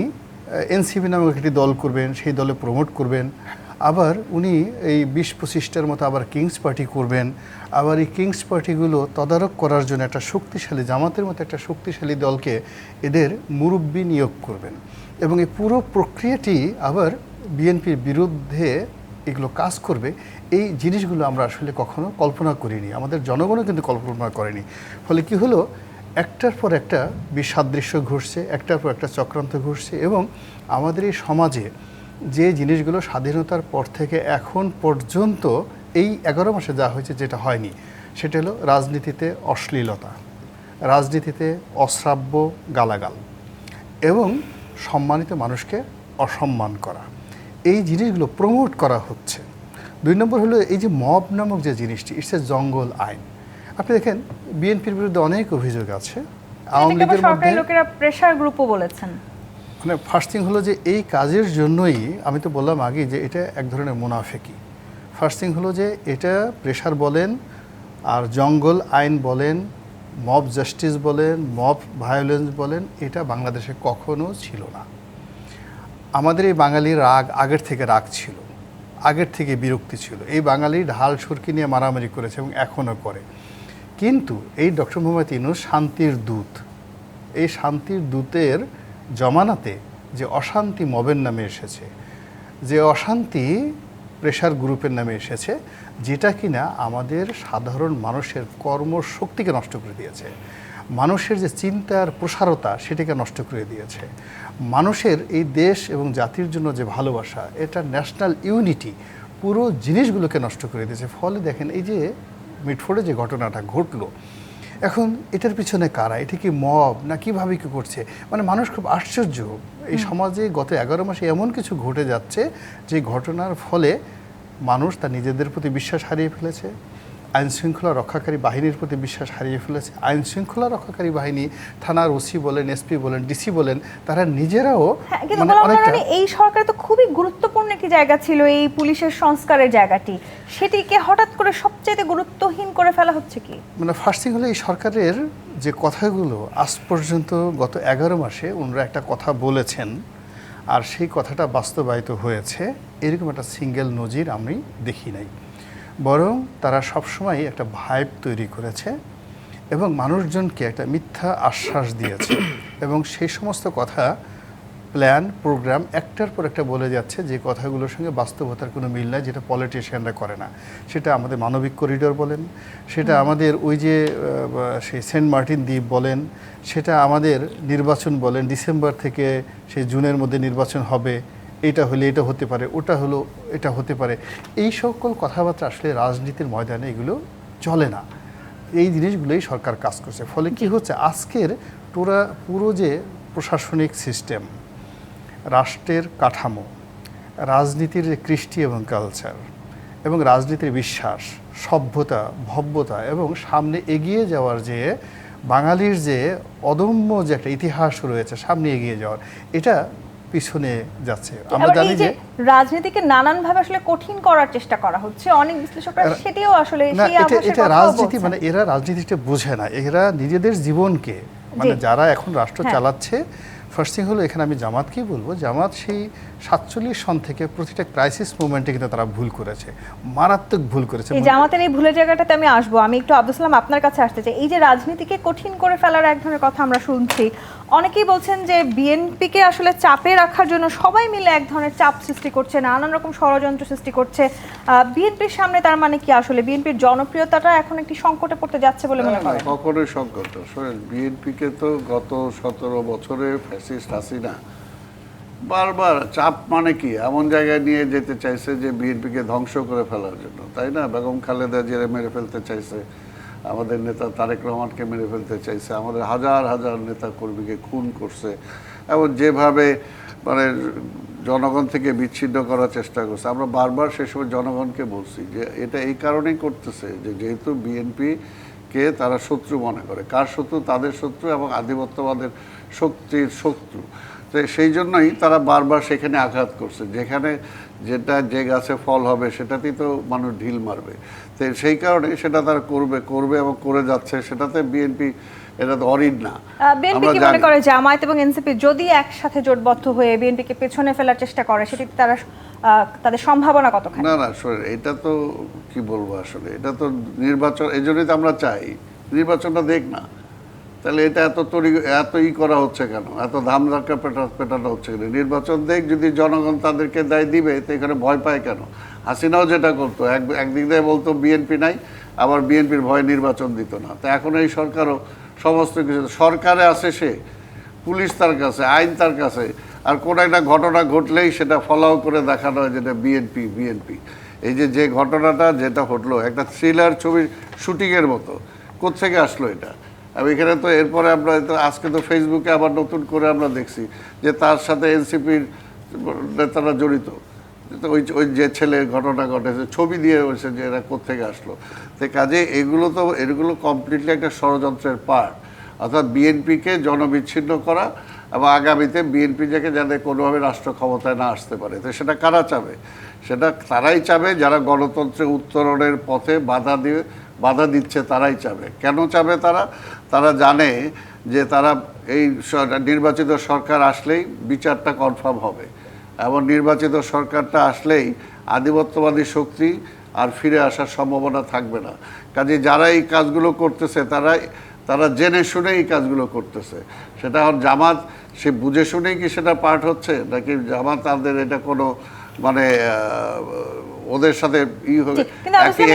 B: এনসিপি নামক একটি দল করবেন, সেই দলে প্রমোট করবেন, আবার উনি এই 20-25টার মতো আবার কিংস পার্টি করবেন, আবার এই কিংস পার্টিগুলো তদারক করার জন্য একটা শক্তিশালী জামাতের মতো একটা শক্তিশালী দলকে এদের মুরব্বি নিয়োগ করবেন, এবং এই পুরো প্রক্রিয়াটি আবার বিএনপির বিরুদ্ধে এগুলো কাজ করবে। এই জিনিসগুলো আমরা আসলে কখনো কল্পনা করিনি, আমাদের জনগণও কিন্তু কল্পনা করেনি। ফলে কি হলো, একটার পর একটা বিসাদৃশ্য ঘটছে, একটার পর একটা চক্রান্ত ঘটছে, এবং আমাদের এই সমাজে যে জিনিসগুলো স্বাধীনতার পর থেকে এখন পর্যন্ত এই 11 মাসে যা হয়েছে, যেটা হয়নি সেটা হলো রাজনীতিতে অশ্লীলতা, রাজনীতিতে অশ্রাব্য গালাগাল, এবং সম্মানিত মানুষকে অসম্মান করা, এই জিনিসগুলো প্রমোট করা হচ্ছে। 2 নম্বর হলো এই যে মব নামক যে জিনিসটি, ইটস এ জঙ্গল আইন। আপনি দেখেন বিএনপির বিরুদ্ধে অনেক অভিযোগ আছে, আওয়ামী
A: এটাকে আবার
B: লীগের মধ্যে
A: সরকারি লোকেরা প্রেসার গ্রুপও বলেছেন।
B: মানে ফার্স্ট থিং হলো যে এই কাজের জন্যই আমি তো বললাম আগে যে এটা এক ধরনের মুনাফেকি। ফার্স্ট থিং হলো যে এটা প্রেশার বলেন আর জঙ্গল আইন বলেন, মব জাস্টিস বলেন, মব ভায়োলেন্স বলেন, এটা বাংলাদেশে কখনো ছিল না। আমাদের এই বাঙালির রাগ আগের থেকে রাগ ছিল, আগের থেকে বিরক্তি ছিল। এই বাঙালি ঢাল সুরকি নিয়ে মারামারি করেছে এবং এখনও করে। কিন্তু এই ডক্টর মোহাম্মদ ইউনূস শান্তির দূত, এই শান্তির দূতের জমানাতে যে অশান্তি মবের নামে এসেছে, যে অশান্তি প্রেশার গ্রুপের নামে এসেছে, যেটা কিনা আমাদের সাধারণ মানুষের কর্মশক্তিকে নষ্ট করে দিয়েছে, মানুষের যে চিন্তার প্রসারতা সেটাকে নষ্ট করে দিয়েছে, মানুষের এই দেশ এবং জাতির জন্য যে ভালোবাসা, এটা ন্যাশনাল ইউনিটি, পুরো জিনিসগুলোকে নষ্ট করে দিয়েছে। ফলে দেখেন এই যে মিটফোর্ডে যে ঘটনাটা ঘটলো, এখন এটার পিছনে কারা, এটা কি মব না কীভাবে কী করছে, মানে মানুষ খুব আশ্চর্য। এই সমাজে গত 11 মাসে এমন কিছু ঘটে যাচ্ছে যে ঘটনার ফলে মানুষ তার নিজেদের প্রতি বিশ্বাস হারিয়ে ফেলেছে, আইনশৃঙ্খলা রক্ষাকারী বাহিনীর প্রতি বিশ্বাস হারিয়ে ফেলেছে। আইনশৃঙ্খলা রক্ষাকারী বাহিনী, থানার ওসি বলেন, এসপি বলেন, ডিসি বলেন, তারা নিজেরাও
A: হ্যাঁ, কিন্তু
B: মানে
A: গোলাম
B: অনেকটা
A: রনি, এই সরকার তো খুবই গুরুত্বপূর্ণ একটি জায়গা ছিল এই পুলিশের সংস্কারের জায়গাটি, সেটিকে হঠাৎ করে সবচেয়ে গুরুত্বহীন করে ফেলা হচ্ছে কি?
B: মানে ফার্স্ট থিং হলো এই সরকারের যে কথাগুলো আজ পর্যন্ত গত 11 মাসে ওনারা একটা কথা বলেছেন আর সেই কথাটা বাস্তবায়িত হয়েছে, এরকম একটা সিঙ্গেল নজির আমি দেখি নাই। বরং তারা সবসময় একটা ভাইব তৈরি করেছে এবং মানুষজনকে একটা মিথ্যা আশ্বাস দিয়েছে এবং সেই সমস্ত কথা প্ল্যান প্রোগ্রাম একটার পর একটা বলে যাচ্ছে যে কথাগুলোর সঙ্গে বাস্তবতার কোনো মিল নাই, যেটা পলিটিশিয়ানরা করে না। সেটা আমাদের মানবিক করিডোর বলেন, সেটা আমাদের ওই যে সেই সেন্ট মার্টিন দ্বীপ বলেন, সেটা আমাদের নির্বাচন বলেন, ডিসেম্বর থেকে সেই জুনের মধ্যে নির্বাচন হবে, এটা হলে এটা হতে পারে, ওটা হলো এটা হতে পারে, এই সকল কথাবার্তা আসলে রাজনীতির ময়দানে এগুলো চলে না। এই জিনিসগুলোই সরকার কাজ করছে। ফলে কি হচ্ছে, আজকের পুরো যে প্রশাসনিক সিস্টেম, রাষ্ট্রের কাঠামো, রাজনীতির যে কৃষ্টি এবং কালচার এবং রাজনীতির বিশ্বাস, সভ্যতা, ভব্যতা এবং সামনে এগিয়ে যাওয়ার যে বাঙালির যে অদম্য যে একটা ইতিহাস রয়েছে সামনে এগিয়ে যাওয়ার, এটা পিছনে যাচ্ছে। আমরা
A: আবার
B: জানি
A: এই
B: যে
A: রাজনীতিকে নানানভাবে আসলে কঠিন করার চেষ্টা করা হচ্ছে, অনেক বিশ্লেষকরা সেটিও আসলে
B: না,
A: সেই আভাসের
B: এটা
A: কথাও
B: রাজনীতি,
A: বলছেন।
B: মানে এরা রাজনীতিটা বোঝে না, এরা নিজেদের জীবনকে, মানে যারা এখন রাষ্ট্র
A: হ্যাঁ।
B: চালাচ্ছে, ফার্স্ট থিং হলো এখানে আমি জামাতকেই বলবো, জামাত সেই 47 সন থেকে প্রতিটা ক্রাইসিস মোমেন্টে কিন্তু তারা ভুল করেছে, মারাত্মক ভুল করেছে।
A: এই জামাতের এই ভুলের জায়গাটাতে আমি আসবো, আমি একটু আব্দুল সালাম আপনার কাছে আসতে চাই। এই যে রাজনীতিকে কঠিন করে ফেলার এক ধরনের কথা আমরা শুনছি, অনেকেই বলছেন যে বিএনপিকে আসলে চাপে রাখার জন্য সবাই মিলে এক ধরনের চাপ সৃষ্টি করছে, নানান রকম ষড়যন্ত্র সৃষ্টি করছে। বিএনপির সামনে তার মানে কি, আসলে বিএনপির জনপ্রিয়তাটা এখন একটি সংকটে পড়তে যাচ্ছে বলে মনে করেন?
D: কখনোই সংকট। শোনেন, বিএনপিকে তো গত 17 বছরে ফ্যাসিস্ট হাসিনা বারবার চাপ, মানে কি এমন জায়গায় নিয়ে যেতে চাইছে যে বিএনপিকে ধ্বংস করে ফেলার জন্য, তাই না? বেগম খালেদা জিয়ারে মেরে ফেলতে চাইছে, আমাদের নেতা তারেক রহমানকে মেরে ফেলতে চাইছে, আমাদের হাজার হাজার নেতা কর্মীকে খুন করছে এবং যেভাবে মানে জনগণ থেকে বিচ্ছিন্ন করার চেষ্টা করছে। আমরা বারবার সে সময় জনগণকে বলছি যে এটা এই কারণেই করতেছে যে যেহেতু বিএনপিকে তারা শত্রু মনে করে। কার শত্রু? তাদের শত্রু এবং আধিপত্যবাদের শক্তির শত্রু। তো সেই জন্যই তারা বারবার সেখানে আঘাত করছে, যেখানে যে গাছে ফল হবে সেটাতেই তো মানুষ ঢিল মারবে। তো সেই কারণে সেটা তারা করবে এবং করে যাচ্ছে। সেটাতে বিএনপি, এটা তো অরিড না।
A: বিএনপি কি মনে করে জামায়াত এবং এনসিপি যদি একসাথে জোটবদ্ধ হয়ে বিএনপিকে পেছনে ফেলার চেষ্টা করে, সেটি তারা তাদের সম্ভাবনা কতখানি?
D: না, শোনেন, এটা তো কি বলবো, আসলে এটা তো নির্বাচন, এই জন্যই তো আমরা চাই নির্বাচনটা দেখ না। তাহলে এটা এত করা হচ্ছে কেন, এত ধামধাক্কা পেটানো হচ্ছে কেন? নির্বাচন দেখ, যদি জনগণ তাদেরকে দায় দিবে তো এখানে ভয় পায় কেন? হাসিনাও যেটা করতো, একদিক দিয়ে বলতো বিএনপি নাই, আবার বিএনপির ভয়ে নির্বাচন দিত না। তো এখন এই সরকারও সমস্ত কিছু সরকারে আছে, সে পুলিশ তার কাছে, আইন তার কাছে, আর কোনো একটা ঘটনা ঘটলেই সেটা ফলাও করে দেখানো হয় যেটা বিএনপি। এই যে ঘটনাটা যেটা ঘটলো, একটা থ্রিলার ছবির শুটিংয়ের মতো, কোত্থেকে আসলো এটা? আমি এখানে তো এরপরে আমরা তো আজকে তো ফেসবুকে আবার নতুন করে আমরা দেখছি যে তার সাথে এনসিপির নেতারা জড়িত। তো ওই ওই যে ছেলের ঘটনা ঘটেছে ছবি দিয়ে হয়েছে যে এরা কোত্থেকে আসলো। তো কাজে এগুলো কমপ্লিটলি একটা ষড়যন্ত্রের পার্ট, অর্থাৎ বিএনপিকে জনবিচ্ছিন্ন করা এবং আগামীতে বিএনপি যাকে যাতে কোনোভাবে রাষ্ট্র ক্ষমতায় না আসতে পারে। তো সেটা কারা চাবে? সেটা তারাই চাবে যারা গণতন্ত্রের উত্তরণের পথে বাধা দিচ্ছে, তারাই চাবে। কেন চাবে তারা? তারা জানে যে তারা এই নির্বাচিত সরকার আসলেই বিচারটা কনফার্ম হবে এবং নির্বাচিত সরকারটা আসলেই আধিপত্যবাদী শক্তি আর ফিরে আসার সম্ভাবনা থাকবে না। কাজে যারা এই কাজগুলো করতেছে তারা জেনে শুনে এই কাজগুলো করতেছে। সেটা এখন জামাত সে বুঝে শুনেই কি সেটা পার্ট হচ্ছে, নাকি জামাত তাদের এটা কোনো মানে ওদের সাথে
A: কিন্তু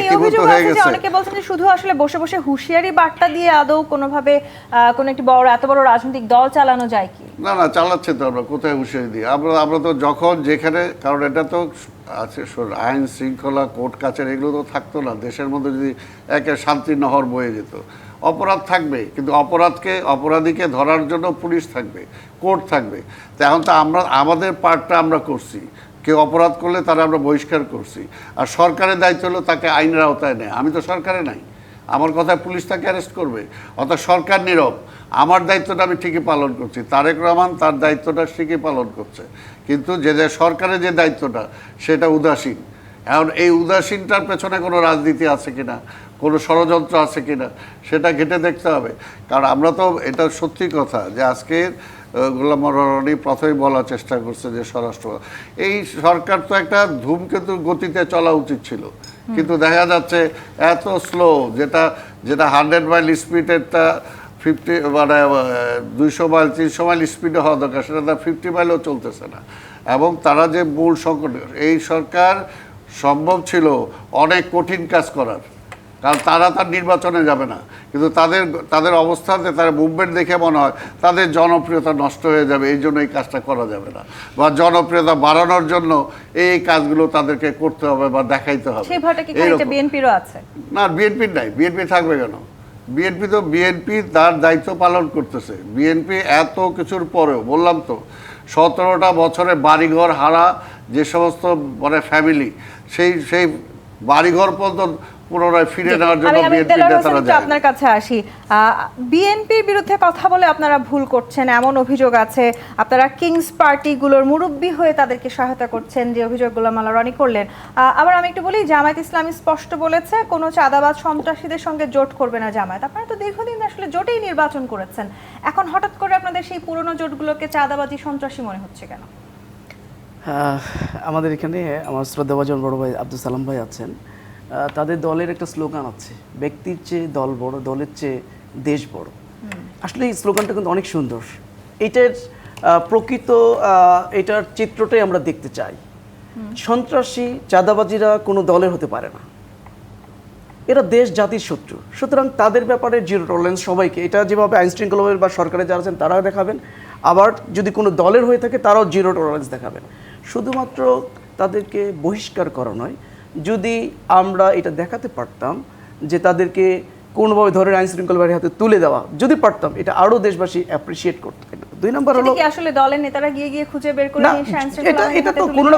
D: একীভূত হয়ে গেছে?
A: অনেকে বলছেন যে শুধু আসলে বসে বসে হুঁশিয়ারি বার্তা দিয়ে আদৌ কোনোভাবে কোনো একটি এত বড় রাজনৈতিক দল চালানো যায় কি?
D: না চালাচ্ছে তো। আমরা কোথায় হুঁশিয়ারি দিই? আমরা তো যখন যেখানে, কারণ এটা তো আছে আইন শৃঙ্খলা কোর্ট কাছারি এগুলো তো থাকতো না দেশের মধ্যে। যদি একে শান্তির নহর বয়ে যেত, অপরাধ থাকবে, কিন্তু অপরাধীকে ধরার জন্য পুলিশ থাকবে, কোর্ট থাকবে। তো এখন তো আমাদের পার্টটা আমরা করছি। কেউ অপরাধ করলে তারা আমরা বহিষ্কার করছি, আর সরকারের দায়িত্ব হলো তাকে আইনের আওতায় নেয়। আমি তো সরকারে নাই, আমার কথায় পুলিশ তাকে অ্যারেস্ট করবে, অর্থাৎ সরকার নীরব। আমার দায়িত্বটা আমি ঠিকই পালন করছি, তারেক রহমান তার দায়িত্বটা ঠিকই পালন করছে, কিন্তু যে সরকারের যে দায়িত্বটা সেটা উদাসীন। এখন এই উদাসীনটার পেছনে কোনো রাজনীতি আছে কিনা, কোনো ষড়যন্ত্র আছে কিনা, সেটা ঘেঁটে দেখতে হবে। কারণ আমরা তো এটা সত্যি কথা যে আজকের গোলাম রনি প্রথমেই বলার চেষ্টা করছে যে স্বরাষ্ট্র এই সরকার তো একটা ধূমকেতু গতিতে চলা উচিত ছিল, কিন্তু দেখা যাচ্ছে এত স্লো, যেটা 100 মাইল স্পিডেরটা 50 মানে 200 মাইল 300 মাইল স্পিডে হওয়া দরকার, সেটা 50 মাইলও চলতেছে না। এবং তারা যে মূল সংকট, এই সরকার সম্ভব ছিল অনেক কঠিন কাজ করার, কারণ তারা তার নির্বাচনে যাবে না, কিন্তু তাদের অবস্থাতে তার মুভমেন্ট দেখে মনে হয় তাদের জনপ্রিয়তা নষ্ট হয়ে যাবে, এই জন্য এই কাজটা করা যাবে না, বা জনপ্রিয়তা বাড়ানোর জন্য এই কাজগুলো তাদেরকে করতে হবে বা দেখাইতে হবে।
A: সেই ভয়টা কি খানিকটা বিএনপিরও আছে? না,
D: বিএনপির নাই। বিএনপি থাকবে কেন? বিএনপি তার দায়িত্ব পালন করতেছে। বিএনপি এত কিছুর পরেও, বললাম তো 17টা বছরে বাড়িঘর হারা যে সমস্ত মানে ফ্যামিলি, সেই বাড়িঘর পর্যন্ত পুনরায় ফিরে নেওয়ার জন্য বিএনপি নেতারা যায়।
A: আপনার কাছে আসি, বিএনপির বিরুদ্ধে কথা বলে আপনারা ভুল করছেন এমন অভিযোগ আছে। আপনারা কিংস পার্টিগুলোর মুরব্বী হয়ে তাদেরকে সহায়তা করছেন, যে অভিযোগগুলো গোলাম রনি করলেন। আবার আমি একটু বলি, জামায়াত ইসলামী স্পষ্ট বলেছে কোনো চাঁদাবাজ সন্ত্রাসীদের সঙ্গে জোট করবে না জামায়াত। আপনারা তো দীর্ঘদিন আসলে জোটেই নির্বাচন করেছেন, এখন হঠাৎ করে আপনাদের সেই পুরনো জোটগুলোকে চাঁদাবাজি সন্ত্রাসী মনে হচ্ছে কেন?
C: আমাদের এখানে আমার শ্রদ্ধাভাজন বড় ভাই আব্দুল সালাম ভাই আছেন, তাদের দলের একটা স্লোগান আছে, ব্যক্তির চেয়ে দল বড়, দলের চেয়ে দেশ বড়। আসলে এই স্লোগানটা কিন্তু অনেক সুন্দর। এটার প্রকৃত এটার চিত্রটাই আমরা দেখতে চাই। সন্ত্রাসী চাঁদাবাজিরা কোনো দলের হতে পারে না, এরা দেশ জাতির শত্রু। সুতরাং তাদের ব্যাপারে জিরো টলারেন্স সবাইকে, এটা যেভাবে আইন শৃঙ্খলা বা সরকারে যারা আছেন তারাও দেখাবেন, আবার যদি কোনো দলের হয়ে থাকে তারাও জিরো টলারেন্স দেখাবেন। শুধুমাত্র তাদেরকে বহিষ্কার করা নয়, যদি আমরা এটা দেখাতে পারতাম যে তাদেরকে কোনোভাবে ধরে আইন শৃঙ্খলা বাহিনীর হাতে তুলে দেওয়া যদি পারতাম, এটা আরও দেশবাসী অ্যাপ্রিসিয়েট করতে। 2 নম্বর হলো
A: আসলে দলের নেতারা গিয়ে খুঁজে বের করে
C: এটা তো কোনো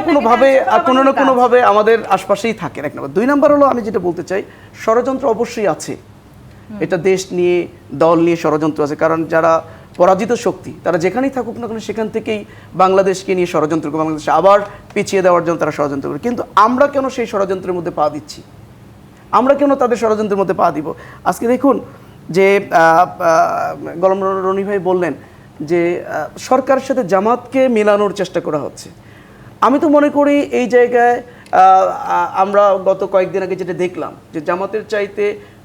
C: না কোনোভাবে আমাদের আশপাশেই থাকে। 1 নম্বর। 2 নম্বর হলো আমি যেটা বলতে চাই, ষড়যন্ত্র অবশ্যই আছে, এটা দেশ নিয়ে দল নিয়ে ষড়যন্ত্র আছে। কারণ যারা পরাজিত শক্তি তারা যেখানেই থাকুক না কেন সেখান থেকেই বাংলাদেশকে নিয়ে ষড়যন্ত্র করে, বাংলাদেশে আবার পিছিয়ে দেওয়ার জন্য তারা ষড়যন্ত্র করে। কিন্তু আমরা কেন সেই ষড়যন্ত্রের মধ্যে পা দিচ্ছি? আমরা কেন তাদের ষড়যন্ত্রের মধ্যে পা দিব? আজকে দেখুন যে গোলাম রনি ভাই বললেন যে সরকারের সাথে জামাতকে মেলানোর চেষ্টা করা হচ্ছে। আমি তো মনে করি এই জায়গায় আমরা গত কয়েকদিন আগে যেটা দেখলাম যে জামাতের চাইতে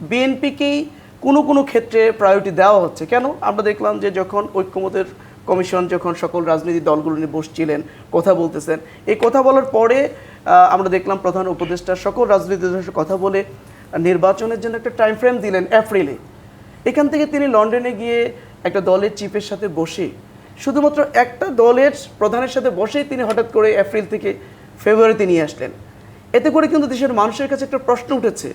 C: বিএনপিকেই কোনো ক্ষেত্রে প্রায়োরিটি দেওয়া হচ্ছে। কেন? আমরা দেখলাম যে যখন ঐক্যমতের কমিশন যখন সকল রাজনৈতিক দলগুলো নিয়ে বসছিলেন, কথা বলতেছেন, এই কথা বলার পরে আমরা দেখলাম প্রধান উপদেষ্টা সকল রাজনৈতিক দলের সাথে কথা বলে নির্বাচনের জন্য একটা টাইম ফ্রেম দিলেন এপ্রিলে। এখান থেকে তিনি লন্ডনে গিয়ে একটা দলের চিফের সাথে বসে, শুধুমাত্র একটা দলের প্রধানের সাথে বসেই তিনি হঠাৎ করে এপ্রিল থেকে ফেব্রুয়ারিতে নিয়ে আসলেন। এতে করে কিন্তু দেশের মানুষের কাছে একটা প্রশ্ন উঠেছে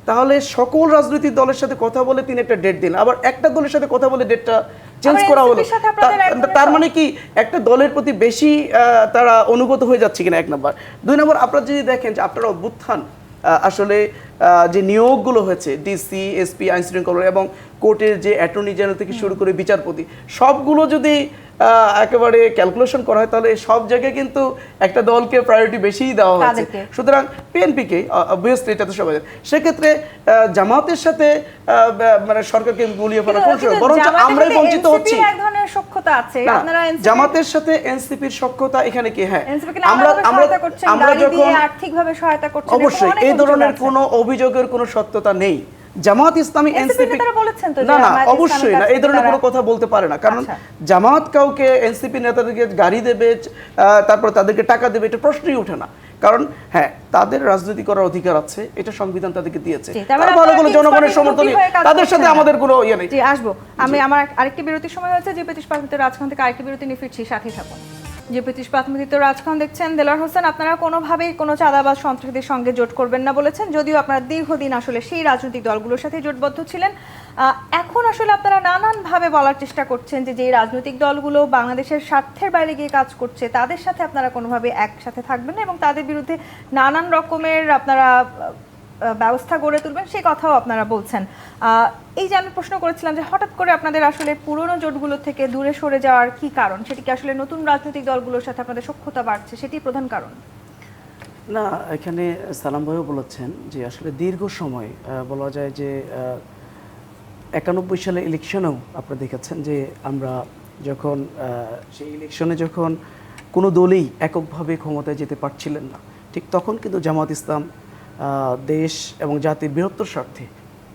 C: তাহলে সকল রাজনৈতিক দলের সাথে কথা বলে তিনি একটা ডেট দিন, আবার একটা দলের সাথে কথা বলে ডেটটা চেঞ্জ
A: আবার
C: করা হলো।
A: NCP র সাথে আপনাদের এক ধরনের
C: তার মানে কি একটা দলের প্রতি বেশি তারা অনুগত হয়ে যাচ্ছে কিনা, 1 নম্বর। 2 নম্বর, আপনারা যদি দেখেন যে আপনারা অভ্যুত্থান আসলে যে নিয়োগগুলো হয়েছে ডিসি, এসপি, আইন শৃঙ্খলা এবং কোর্টের যে অ্যাটর্নি জেনারেল থেকে শুরু করে বিচারপতি, সবগুলো যদি একেবারে ক্যালকুলেশন করা হয় তাহলে সব জায়গায় কিন্তু একটা দলকে প্রায়োরিটি বেশিই দেওয়া হয়েছে।
A: তাদেরকে।
C: সুতরাং পিএনপিকে অবভিয়াসলি, এটা তো সবাই জানে। সেক্ষেত্রে জামাতের সাথে মানে সরকারকে গুলিয়ে ফেলা কোন সময়, বরঞ্চ আমরাই বঞ্চিত হচ্ছি।
A: এক ধরনের সখ্যতা আছে,
C: না,
A: আপনারা
C: জামাতের সাথে এনসিপির সখ্যতা এখানে কি? হ্যাঁ,
A: এনসিপি আমরা যখন আর্থিকভাবে সহায়তা করছেন,
C: অবশ্যই এই ধরনের কোনো অভিযোগের কোনো সত্যতা নেই। জামাত ইসলামী এনসিপি না না, অবশ্যই না, এই ধরনের কোনো কথা বলতে পারে না। কারণ জামাত কাউকে এনসিপি নেতাদেরকে গাড়ি দেবে, তারপর তাদেরকে টাকা দেবে, এটা প্রশ্নই ওঠে না। কারণ হ্যাঁ, তাদের রাজনীতি করার অধিকার আছে, এটা সংবিধান তাদেরকে দিয়েছে। ভালো কোনো জনগণের সমর্থন, তাদের সাথে আমাদের কোনো ইয়ে নেই।
A: জি, আসবো আমি। আমার আরেকটি বিরতির সময় হয়েছে, যে 25 মিনিটের রাজখান থেকে আরেকটি বিরতি নিয়ে ফিরছি, সাথেই থাকুন। যে 25 মিনিটের রাজখান দেখছেন, দেলোয়ার হোসেন, আপনারা কোনোভাবেই কোনো চাঁদাবাজ সন্ত্রাসীদের সঙ্গে জোট করবেন না বলেছেন, যদিও আপনারা দীর্ঘদিন আসলে সেই রাজনৈতিক দলগুলোর সাথে জোটবদ্ধ ছিলেন। এখন আসলে আপনারা নানানভাবে বলার চেষ্টা করছেন যে যে রাজনৈতিক দলগুলো বাংলাদেশের স্বার্থের বাইরে গিয়ে কাজ করছে তাদের সাথে আপনারা কোনোভাবে একসাথে থাকবেন না এবং তাদের বিরুদ্ধে নানান রকমের আপনারা ব্যবস্থা গড়ে তুলবেন, সেই কথাও আপনারা বলছেন। এই যে আমি প্রশ্ন করেছিলাম যে হঠাৎ করে আপনাদের আসলে পুরনো জোটগুলো থেকে দূরে সরে যাওয়ার কি কারণ, সেটি কি আসলে নতুন রাজনৈতিক দলগুলোর সাথে আপনাদের সখ্যতা বাড়ছে, সেটি প্রধান কারণ?
C: না, এখানে সালাম ভাইও বলেছেন যে আসলে দীর্ঘ সময় বলা যায় যে 91 সালে ইলেকশনেও আপনারা দেখেছেন যে আমরা যখন সেই ইলেকশনে যখন কোনো দলই এককভাবে ক্ষমতায় যেতে পারছিলেন না, ঠিক তখন কিন্তু জামাত ইসলাম দেশ এবং জাতির বৃহত্তর স্বার্থে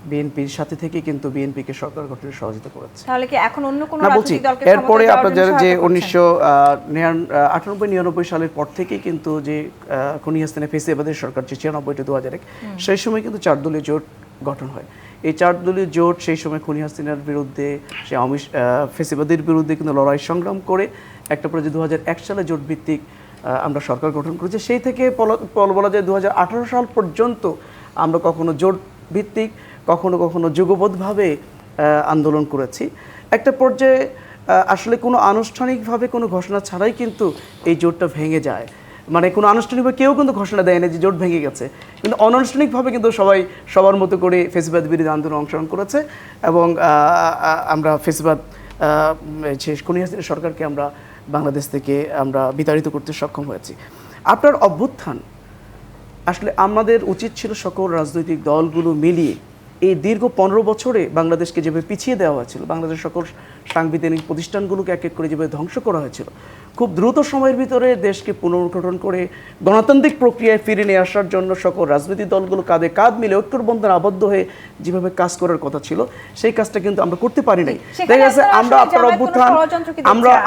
C: বিএনপির সাথে থেকে কিন্তু বিএনপিকে সরকার গঠনে সহযোগিতা করেছে।
A: তাহলে কি এখন অন্য কোনো
C: রাজনৈতিক দলকে এরপরে আপনাদের যে 1998-99 সালের পর থেকে কিন্তু যে খুনি হাসিনা ফেসিবাদের সরকার যে 96-2001, সেই সময় কিন্তু 4 দলীয় জোট গঠন হয়। এই 4 দলীয় জোট সেই সময় খুনি হাসিনার বিরুদ্ধে, সে ফেসিবাদের বিরুদ্ধে কিন্তু লড়াই সংগ্রাম করে একটা পরে যে 2001 সালে জোট ভিত্তিক আমরা সরকার গঠন করেছি। সেই থেকে বলা যায় 2018 সাল পর্যন্ত আমরা কখনো জোট ভিত্তিক, কখনো কখনো যুগবদ্ধভাবে আন্দোলন করেছি। একটা পর্যায়ে আসলে কোনো আনুষ্ঠানিকভাবে কোনো ঘোষণা ছাড়াই কিন্তু এই জোটটা ভেঙে যায়। মানে কোনো আনুষ্ঠানিকভাবে কেউ কিন্তু ঘোষণা দেয় না যে জোট ভেঙে গেছে, কিন্তু অনানুষ্ঠানিকভাবে কিন্তু সবাই সবার মতো করে ফেসিবাদ বিরোধী আন্দোলন অংশগ্রহণ করেছে এবং আমরা ফেসিবাদ খুনি হাসিনা সরকারকে আমরা বাংলাদেশ থেকে আমরা বিতাড়িত করতে সক্ষম হয়েছি। আপনার অভ্যুত্থান আসলে আমাদের উচিত ছিল সকল রাজনৈতিক দলগুলো মিলিয়ে এই দীর্ঘ 15 বছরে বাংলাদেশকে যেভাবে পিছিয়ে দেওয়া হয়েছিল, বাংলাদেশের সকল সাংবিধানিক প্রতিষ্ঠানগুলোকে এক এক করে যেভাবে ধ্বংস করা হয়েছিল, খুব দ্রুত সময়ের ভিতরে দেশকে পুনর্গঠন করে গণতান্ত্রিক প্রক্রিয়ায় ফিরে নিয়ে আসার জন্য সকল রাজনৈতিক দলগুলো কাঁধে কাঁধ মিলে ঐক্যের বন্ধনে আবদ্ধ হয়ে যেভাবে কাজ করার কথা ছিল, সেই কাজটা কিন্তু আমরা করতে পারি নাই। দেখা যাচ্ছে আমরা আপনার অভ্যুত্থান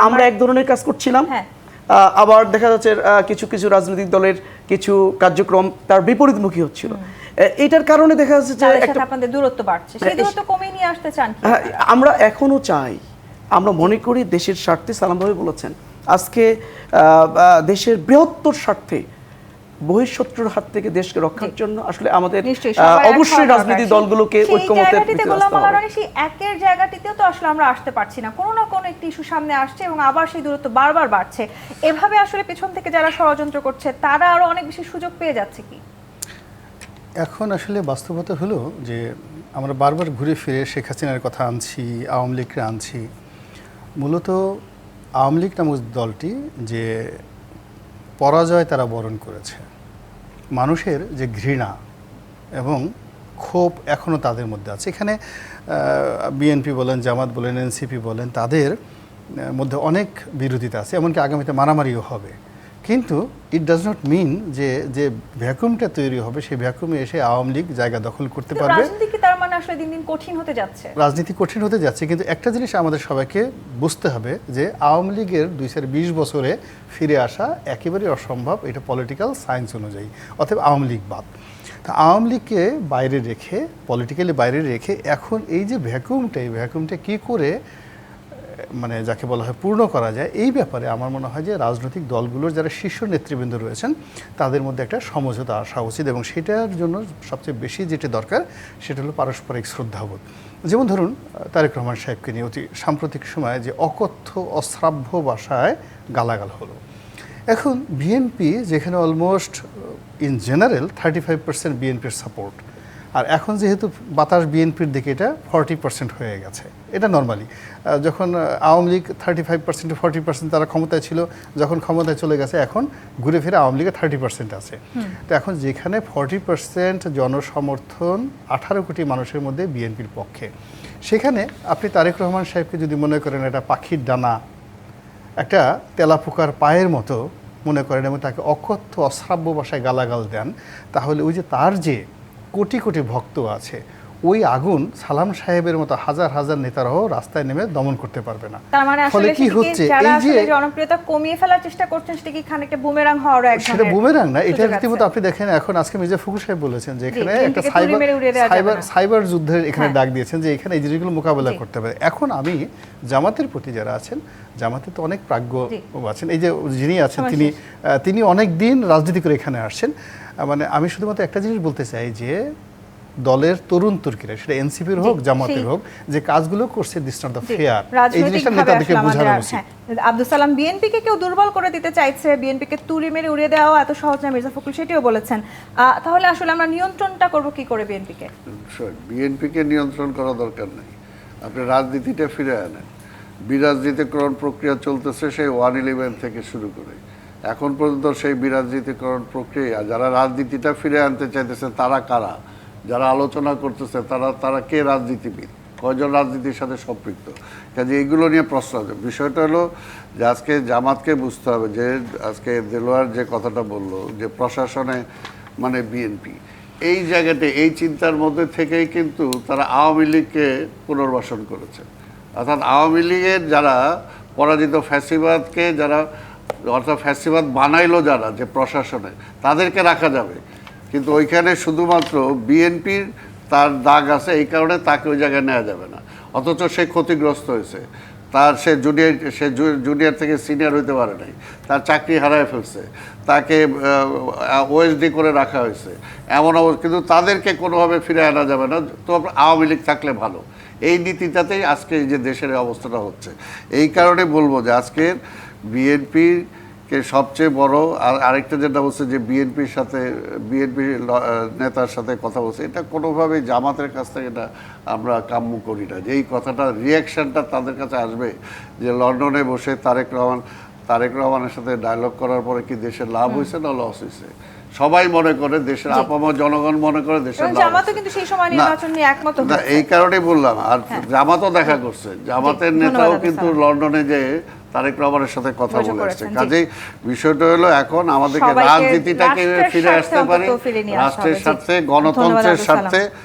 C: আমরা এক ধরনের কাজ করছিলাম, আবার দেখা যাচ্ছে কিছু কিছু রাজনৈতিক দলের কিছু কার্যক্রম তার বিপরীতমুখী হচ্ছিল। এটার কারণে দেখা যাচ্ছে যে একটা
A: আপনাদের দূরত্ব বাড়ছে, সেই দূরত্ব কমিয়ে নিয়ে আসতে চান কি?
C: আমরা এখনো চাই, আমরা মনে করি দেশের স্বার্থে, সালাম ভাই বলেছেন আজকে দেশের বৃহত্তর স্বার্থে বহিঃশত্রুর হাত থেকে দেশকে রক্ষার জন্য আসলে আমাদের অবশ্যই রাজনৈতিক দলগুলোকে ঐক্যমত্যের ভিত্তিতে আসতে হবে।
A: সেই একের জায়গাটিতেও তো আসলে আমরা আসতে পারছি না, কোনো না কোনো একটি ইস্যু সামনে আসছে এবং আবার সেই দূরত্ব বারবার বাড়ছে। এভাবে আসলে পেছন থেকে যারা ষড়যন্ত্র করছে তারা আরো অনেক বেশি সুযোগ পেয়ে যাচ্ছে কি?
B: এখন আসলে বাস্তবতা হলো যে আমরা বারবার ঘুরে ফিরে শেখ হাসিনার কথা আনছি, আওয়ামী লীগকে আনছি। মূলত আওয়ামী লীগ নামক দলটি যে পরাজয় তারা বরণ করেছে, মানুষের যে ঘৃণা এবং ক্ষোভ এখনও তাদের মধ্যে আছে। এখানে বিএনপি বলেন, জামাত বলেন, এনসিপি বলেন, তাদের মধ্যে অনেক বিরোধিতা আছে, এমনকি আগামীতে মারামারিও হবে। কিন্তু ইট ডাজ নট মিন যে যে ভ্যাকুমটা তৈরি হবে সেই ভ্যাকুমে এসে আওয়ামী লীগ জায়গা দখল করতে পারবে।
A: রাজনীতি তার মানে আসলে দিন দিন কঠিন হতে যাচ্ছে,
B: রাজনীতি কঠিন হতে যাচ্ছে। কিন্তু একটা জিনিস আমাদের সবাইকে বুঝতে হবে যে আওয়ামী লীগের 2020 বছরে ফিরে আসা একেবারেই অসম্ভব, এটা পলিটিক্যাল সায়েন্স অনুযায়ী, অতএব আওয়ামী লীগ বাদ। তা আওয়ামী লীগকে বাইরে রেখে, পলিটিক্যালি বাইরে রেখে এখন এই যে ভ্যাকুমটা, এই ভ্যাকুমটা কী করে মানে যাকে বলা হয় পূর্ণ করা যায়, এই ব্যাপারে আমার মনে হয় যে রাজনৈতিক দলগুলোর যারা শীর্ষ নেতৃবৃন্দ রয়েছেন তাদের মধ্যে একটা সমঝোতা আসা উচিত, এবং সেটার জন্য সবচেয়ে বেশি যেটি দরকার সেটা হলো পারস্পরিক শ্রদ্ধাবোধ। যেমন ধরুন তারেক রহমান সাহেবকে নিয়ে অতি সাম্প্রতিক সময়ে যে অকথ্য অশ্রাব্য ভাষায় গালাগাল হলো, এখন বিএনপি যেখানে অলমোস্ট ইন জেনারেল 35% বিএনপির সাপোর্ট, আর এখন যেহেতু বাতাস বিএনপির দিকে এটা 40% হয়ে গেছে। এটা নর্মালি যখন আওয়ামী লীগ 35% 40% তারা ক্ষমতায় ছিল, যখন ক্ষমতায় চলে গেছে এখন ঘুরে ফিরে আওয়ামী লীগের 30% আছে। তো এখন যেখানে 40% জনসমর্থন 18 কোটি মানুষের মধ্যে বিএনপির পক্ষে, সেখানে আপনি তারেক রহমান সাহেবকে যদি মনে করেন একটা পাখির ডানা, একটা তেলাপোকার পায়ের মতো মনে করেন এবং তাকে অকথ্য অশ্রাব্য ভাষায় গালাগাল দেন, তাহলে ওই যে তার যে কোটি কোটি ভক্ত আছে, ওই আগুন সালাম সাহেবের মতো হাজার হাজার নেতারাও রাস্তায় নেমে দমন করতে পারবে না।
A: তার মানে
B: ফলে
A: আসলে
B: কি হচ্ছে,
A: যারা
B: এই যে
A: আসলে জনপ্রিয়তা কমিয়ে ফেলার চেষ্টা করছেন সেটা কি খানিকটা বুমেরাং হওয়ার এক
B: সেটা বুমেরাং না, এটা রীতিমতো আপনি দেখেন এখন আজকে মির্জা ফখরুল সাহেব বলেছেন যে এখানে একটা সাইবার যুদ্ধের এখানে ডাক দিয়েছেন যে এখানে এই জিনিসগুলো মোকাবেলা করতে হবে। এখন আমি জামাতের প্রতি যারা আছেন, জামাতে তো অনেক প্রাজ্ঞ আছেন, এই যে যিনি আছেন তিনি অনেক দিন রাজনীতি করে এখানে আসছেন। মানে আমি শুধুমাত্র একটা জিনিস বলতে চাই যে দলের তরুণ তুর্কিরা, সেটা এনসিপির হোক জামাতের হোক, যে কাজগুলো করছে দিস নট দ্য ফেয়ার, এই জিনিসটা নেতাদেরকে বোঝানো উচিত।
A: আব্দুল সালাম বিএনপিকে কেউ দুর্বল করে দিতে চাইছে, বিএনপিকে তুড়ি মেরে উড়িয়ে দেওয়া এত সহজ না, মির্জা ফখরুল সেটিও বলেছেন। তাহলে আসলে আমরা নিয়ন্ত্রণটা করব কি করে বিএনপিকে?
D: বিএনপিকে নিয়ন্ত্রণ করা দরকার নেই, আপনি রাজনীতিটা ফিরে আনেন। বিরাজনীতিকরণ প্রক্রিয়া চলতেছে সেই 1/11 থেকে শুরু করে এখন পর্যন্ত। সেই বিরাজনীতিকরণ প্রক্রিয়া যারা রাজনীতিটা ফিরে আনতে চাইতেছে তারা কারা, যারা আলোচনা করতেছে তারা কে রাজনীতিবিদ, কয়জন রাজনীতির সাথে সম্পৃক্ত, কাজে এগুলো নিয়ে প্রশ্ন আছে। বিষয়টা হলো যে আজকে জামাতকে বুঝতে হবে যে আজকে দেলোয়ার যে কথাটা বললো যে প্রশাসনে মানে বিএনপি, এই জায়গাতে এই চিন্তার মধ্যে থেকেই কিন্তু তারা আওয়ামী লীগকে পুনর্বাসন করেছে। অর্থাৎ আওয়ামী লীগের যারা পরাজিত ফ্যাসিবাদকে যারা অর্থাৎ ফ্যাসিবাদ বানাইলো যারা যে প্রশাসনে, তাদেরকে রাখা যাবে, কিন্তু ওইখানে শুধুমাত্র বিএনপির তার দাগ আছে, এই কারণে তাকে ওই জায়গায় নেওয়া যাবে না। অথচ সে ক্ষতিগ্রস্ত হয়েছে, সে জুনিয়র থেকে সিনিয়র হইতে পারে নাই, তার চাকরি হারায় ফেলছে, তাকে ওএসডি করে রাখা হয়েছে এমন অবস্থা, কিন্তু তাদেরকে কোনোভাবে ফিরে আনা যাবে না, তো আওয়ামী লীগ থাকলে ভালো। এই নীতিটাতেই আজকে এই যে দেশের অবস্থাটা হচ্ছে। এই কারণে বলবো যে আজকের বিএনপিকে সবচেয়ে বড় আরেকটা যেটা বলছে যে বিএনপি নেতার সাথে কথা বলছে, এটা কোনোভাবেই জামাতের কাছ থেকে এটা আমরা কাম্য করি না। যে এই কথাটা রিয়াকশনটা তাদের কাছে আসবে যে লন্ডনে বসে তারেক রহমানের সাথে ডায়লগ করার পরে কি দেশের লাভ হয়েছে না লস হয়েছে। সবাই মনে করে দেশের আপামর জনগণ মনে করে দেশের লাভ।
A: জামাতও কিন্তু সেই সময় নির্বাচন নিয়ে একমত হয়েছে,
D: এই কারণেই বললাম। আর জামাতও দেখা করছে, জামাতের নেতাও কিন্তু লন্ডনে যে তারেক রহমানের সাথে কথা বলে আসছে। কাজেই বিষয়টা হলো এখন আমাদেরকে রাজনীতিটাকে ফিরে আসতে পারি, রাষ্ট্রের স্বার্থে, গণতন্ত্রের স্বার্থে